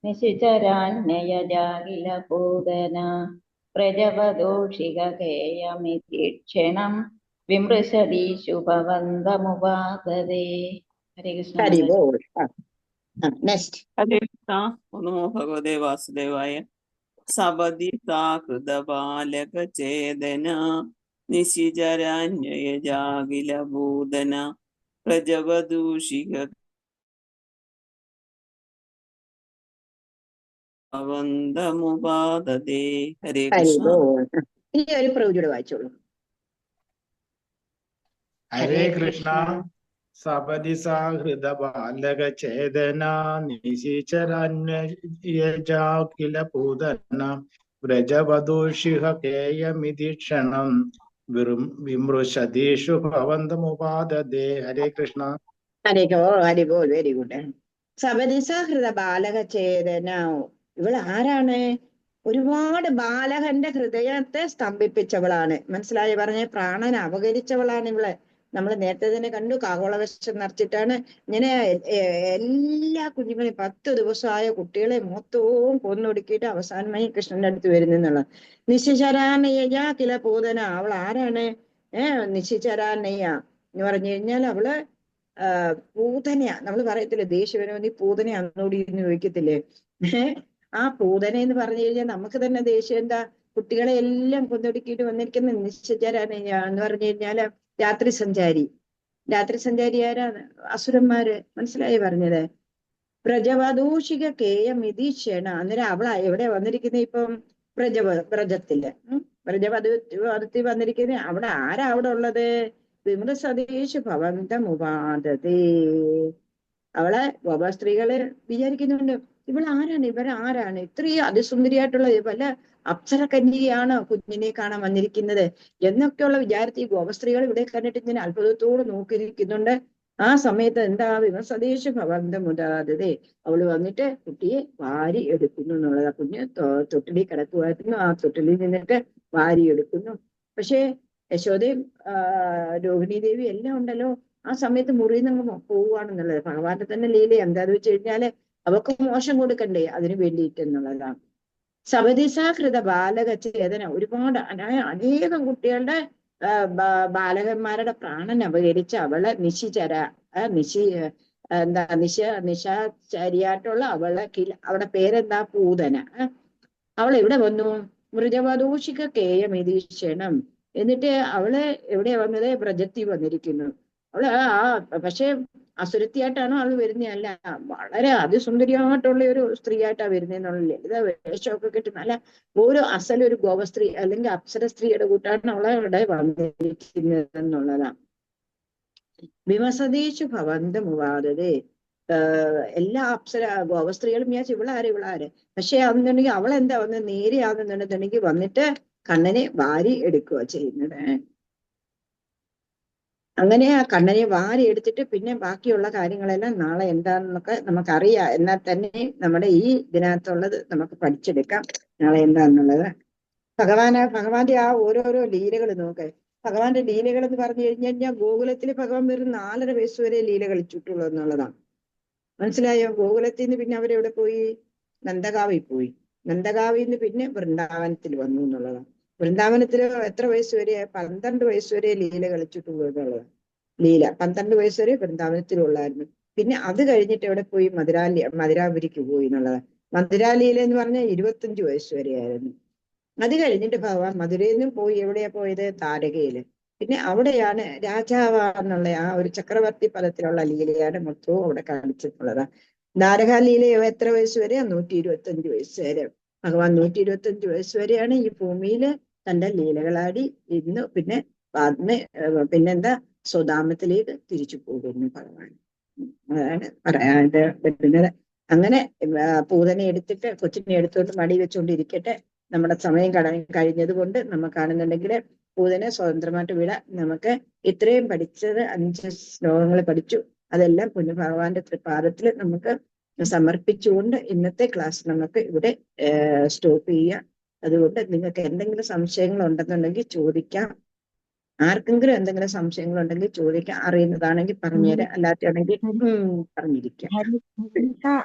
നിശിചരാന്യയജാകില പൂതന വ്രജവധൂഷിക കേയമിതീക്ഷണം വിമൃശതീഷു ഭവന്തമുപാദതേ. ഹരേ കൃഷ്ണ. ഹരി ബോൾ. നെക്സ്റ്റ്. ഹരേ കൃഷ്ണ. നമോ ഭഗവതേ വാസുദേവായ. സബതി സാഹൃദ ബാലകചേതന നിശിചരാന്യയജാകില ഭൂതന പ്രജവദൂഷിക ഭവന്തമുപാദതേ. ഹരേ കൃഷ്ണ. ഇനി ഒരു പ്രവചനം വായിച്ചോളൂ. ഹരേ കൃഷ്ണ. സബതി സാഹൃദ ബാലകചേതന നിശിചരാന്യയജാകില പൂതന വ്രജവധൂഷിക കേയമിതീക്ഷണം വിമൃശതീഷു ഭവന്തമുപാദതേ. ഹരേ കൃഷ്ണ. ഹരി ബോൾ. Very good. സബതി സഹൃദ ബാലകചേതന. ഇവൾ ആരാണ്? ഒരുപാട് ബാലകന്റെ ഹൃദയത്തെ സ്തംഭിപ്പിച്ചവളാണ്. മനസ്സിലായി പറഞ്ഞ പ്രാണനെ അപകരിച്ചവളാണ് ഇവള്. നമ്മൾ നേരത്തെ തന്നെ കണ്ടു. കാകോളവശം നിറച്ചിട്ടാണ് ഇങ്ങനെ എല്ലാ കുഞ്ഞുങ്ങളെയും 10 ദിവസമായ കുട്ടികളെ മൊത്തവും കൊന്നൊടുക്കിയിട്ട് അവസാനമായി കൃഷ്ണന്റെ അടുത്ത് വരുന്നുള്ള നിശിചരാനയ്യ കില പൂതന. അവൾ ആരാണ്? നിശിചരാനയ്യ എന്ന് പറഞ്ഞു കഴിഞ്ഞാൽ അവള് പൂതനയാ. നമ്മൾ പറയത്തില്ലേ ദേഷ്യവനോ നീ പൂതന അന്നോടി എന്ന് ചോദിക്കത്തില്ലേ? ആ പൂതന എന്ന് പറഞ്ഞു കഴിഞ്ഞാൽ നമുക്ക് തന്നെ ദേഷ്യം എന്താ? കുട്ടികളെ എല്ലാം കൊന്നൊടുക്കിയിട്ട് വന്നിരിക്കുന്ന നിശിചരാനയ്യ എന്ന് പറഞ്ഞു കഴിഞ്ഞാല് രാത്രി സഞ്ചാരി. രാത്രി സഞ്ചാരി ആരാണ്? അസുരന്മാര്. മനസ്സിലായി പറഞ്ഞത്? വ്രജവധൂഷിക കേയമിതീക്ഷണ. അന്നേരം അവള എവിടെ വന്നിരിക്കുന്നത്? ഇപ്പം വ്രജത്തില് വ്രജവധത്തിൽ വന്നിരിക്കുന്നത്. അവിടെ ആരാ അവിടെ ഉള്ളത്? വിമൃശതീഷു ഭവന്തമുപാദതേ. അവളെ ഗോപസ്ത്രീകള് വിചാരിക്കുന്നുണ്ട്, ഇവരാരാണ് ഇത്രയും അതിസുന്ദരിയായിട്ടുള്ള വല്ല അപ്സര കന്യകയാണോ കുഞ്ഞിനെ കാണാൻ വന്നിരിക്കുന്നത് എന്നൊക്കെയുള്ള വിചാരത്തിൽ ഗോപസ്ത്രീകൾ ഇവിടെ കണ്ടിട്ട് ഇങ്ങനെ അത്ഭുതത്തോട് നോക്കിയിരിക്കുന്നുണ്ട്. ആ സമയത്ത് എന്താ വിമസദേശ ഭവന്തമുദാതേ, അവള് വന്നിട്ട് കുട്ടിയെ വാരി എടുക്കുന്നു എന്നുള്ളത്. കുഞ്ഞ് തൊട്ടിലിൽ കിടക്കുമായിരുന്നു, ആ തൊട്ടിലിൽ നിന്നിട്ട് വാരി എടുക്കുന്നു. പക്ഷേ യശോദയും രോഹിണി ദേവി എല്ലാം ഉണ്ടല്ലോ, ആ സമയത്ത് മുറിയിൽ നിന്ന് പോവുകയാണെന്നുള്ളത് ഭഗവാന്റെ തന്നെ ലീല. എന്താന്ന് വെച്ച് കഴിഞ്ഞാല് അവർക്ക് മോശം കൊടുക്കണ്ടേ, അതിനു വേണ്ടിയിട്ട് എന്നുള്ളതാണ്. സബദിസാകൃത ബാലക ചേതന, ഒരുപാട് അനേകം കുട്ടികളുടെ ബാലകന്മാരുടെ പ്രാണൻ അപകരിച്ച് അവളെ നിശാചരിയായിട്ടുള്ള അവളുടെ പേരെന്താ, പൂതന. അവൾ എവിടെ വന്നു? മൃജവദൂഷിക കേയമീക്ഷണം. എന്നിട്ട് അവള് എവിടെയാ വന്നത്? വ്രജത്തിൽ വന്നിരിക്കുന്നു. അവള് പക്ഷെ അസുരത്തിയായിട്ടാണോ അവൾ വരുന്നതല്ല, വളരെ അതിസുന്ദരിയായിട്ടുള്ള ഒരു സ്ത്രീയായിട്ടാ വരുന്നതെന്നുള്ള ലളിത വേഷമൊക്കെ കിട്ടി നല്ല ഒരു അസലൊരു ഗോപസ്ത്രീ അല്ലെങ്കിൽ അപ്സര സ്ത്രീയുടെ കൂട്ടാണ് അവളവിടെ വന്നിരിക്കുന്നത് എന്നുള്ളതാണ്. വിമസതേഷു ഭവന്തമുവാദതേ, എല്ലാ അപ്സര ഗോപസ്ത്രീകളും വിചാരിച്ചു ഇവളാര്. പക്ഷെ അതെന്നുണ്ടെങ്കിൽ അവളെന്താ വന്ന് നേരെയാണെന്നുണ്ടെന്നുണ്ടെങ്കിൽ വന്നിട്ട് കണ്ണനെ വാരി എടുക്കുക ചെയ്യുന്നത്. അങ്ങനെ ആ കണ്ണനെ വാരി എടുത്തിട്ട് പിന്നെ ബാക്കിയുള്ള കാര്യങ്ങളെല്ലാം നാളെ എന്താണെന്നൊക്കെ നമുക്കറിയാം. എന്നാൽ തന്നെ നമ്മുടെ ഈ ഇതിനകത്തുള്ളത് നമുക്ക് പഠിച്ചെടുക്കാം നാളെ എന്താണെന്നുള്ളത്. ഭഗവാന്റെ ആ ഓരോരോ ലീലകൾ നോക്ക്. ഭഗവാന്റെ ലീലകൾ എന്ന് പറഞ്ഞു കഴിഞ്ഞാൽ ഗോകുലത്തിൽ ഭഗവാൻ വെറും 4.5 വയസ്സ് വരെ ലീല കളിച്ചിട്ടുള്ളൂ എന്നുള്ളതാണ്. മനസ്സിലായോ? ഗോകുലത്തിൽ നിന്ന് പിന്നെ അവരെവിടെ പോയി? നന്ദകാവിൽ പോയി. നന്ദകാവിൽ നിന്ന് പിന്നെ വൃന്ദാവനത്തിൽ വന്നു എന്നുള്ളതാണ്. വൃന്ദാവനത്തിൽ എത്ര വയസ്സ് വരെ? 12 വയസ്സ് വരെ ലീല കളിച്ചിട്ടുള്ളൂ എന്നുള്ളതാണ്. ലീല 12 വയസ്സ് വരെ വൃന്ദാവനത്തിലുള്ളായിരുന്നു. പിന്നെ അത് കഴിഞ്ഞിട്ട് എവിടെ പോയി? മധുരാപുരിക്ക് പോയി എന്നുള്ളതാണ്. മധുരാലീല എന്ന് പറഞ്ഞാൽ 25 വയസ്സ് വരെ ആയിരുന്നു. അത് കഴിഞ്ഞിട്ട് ഭഗവാൻ മധുരയിൽ നിന്നും പോയി എവിടെയാ പോയത്? താരകയില്. പിന്നെ അവിടെയാണ് രാജാവാന്നുള്ള ആ ഒരു ചക്രവർത്തി പദത്തിലുള്ള ലീലയാണ് മൊത്തവും അവിടെ കാണിച്ചിട്ടുള്ളത്. താരകാലീല എത്ര വയസ്സ് വരെ? 125 വയസ്സ് വരെ. ഭഗവാൻ 125 വയസ്സ് വരെയാണ് ഈ ഭൂമിയില് തന്റെ ലീലകളാടി. ഇന്ന് പിന്നെന്താ സ്വധാമത്തിലേക്ക് തിരിച്ചു പോകുന്നു ഭഗവാൻ. അതാണ് പറയാതെ പറ്റുന്നത്. അങ്ങനെ പൂതനെ എടുത്തിട്ട് കൊച്ചിനെ എടുത്തോട്ട് മടി വെച്ചുകൊണ്ടിരിക്കട്ടെ. നമ്മുടെ സമയം കഴിഞ്ഞത് കൊണ്ട് നമുക്കാണെന്നുണ്ടെങ്കിൽ പൂതനെ സ്വതന്ത്രമായിട്ട് വിടാം. നമുക്ക് ഇത്രയും പഠിച്ചത് 5 ശ്ലോകങ്ങൾ പഠിച്ചു. അതെല്ലാം പുണ്യ ഭഗവാന്റെ തൃപാദത്തിൽ നമുക്ക് സമർപ്പിച്ചുകൊണ്ട് ഇന്നത്തെ ക്ലാസ് നമുക്ക് ഇവിടെ സ്റ്റോപ്പ് ചെയ്യാം. അതുകൊണ്ട് നിങ്ങൾക്ക് എന്തെങ്കിലും സംശയങ്ങൾ ഉണ്ടെന്നുണ്ടെങ്കിൽ ചോദിക്കാം. ആർക്കെങ്കിലും എന്തെങ്കിലും സംശയങ്ങൾ ഉണ്ടെങ്കിൽ ചോദിക്കാം. അറിയുന്നതാണെങ്കിൽ പറഞ്ഞുതരാം, അല്ലാത്താണെങ്കിൽ പറഞ്ഞിരിക്കാം.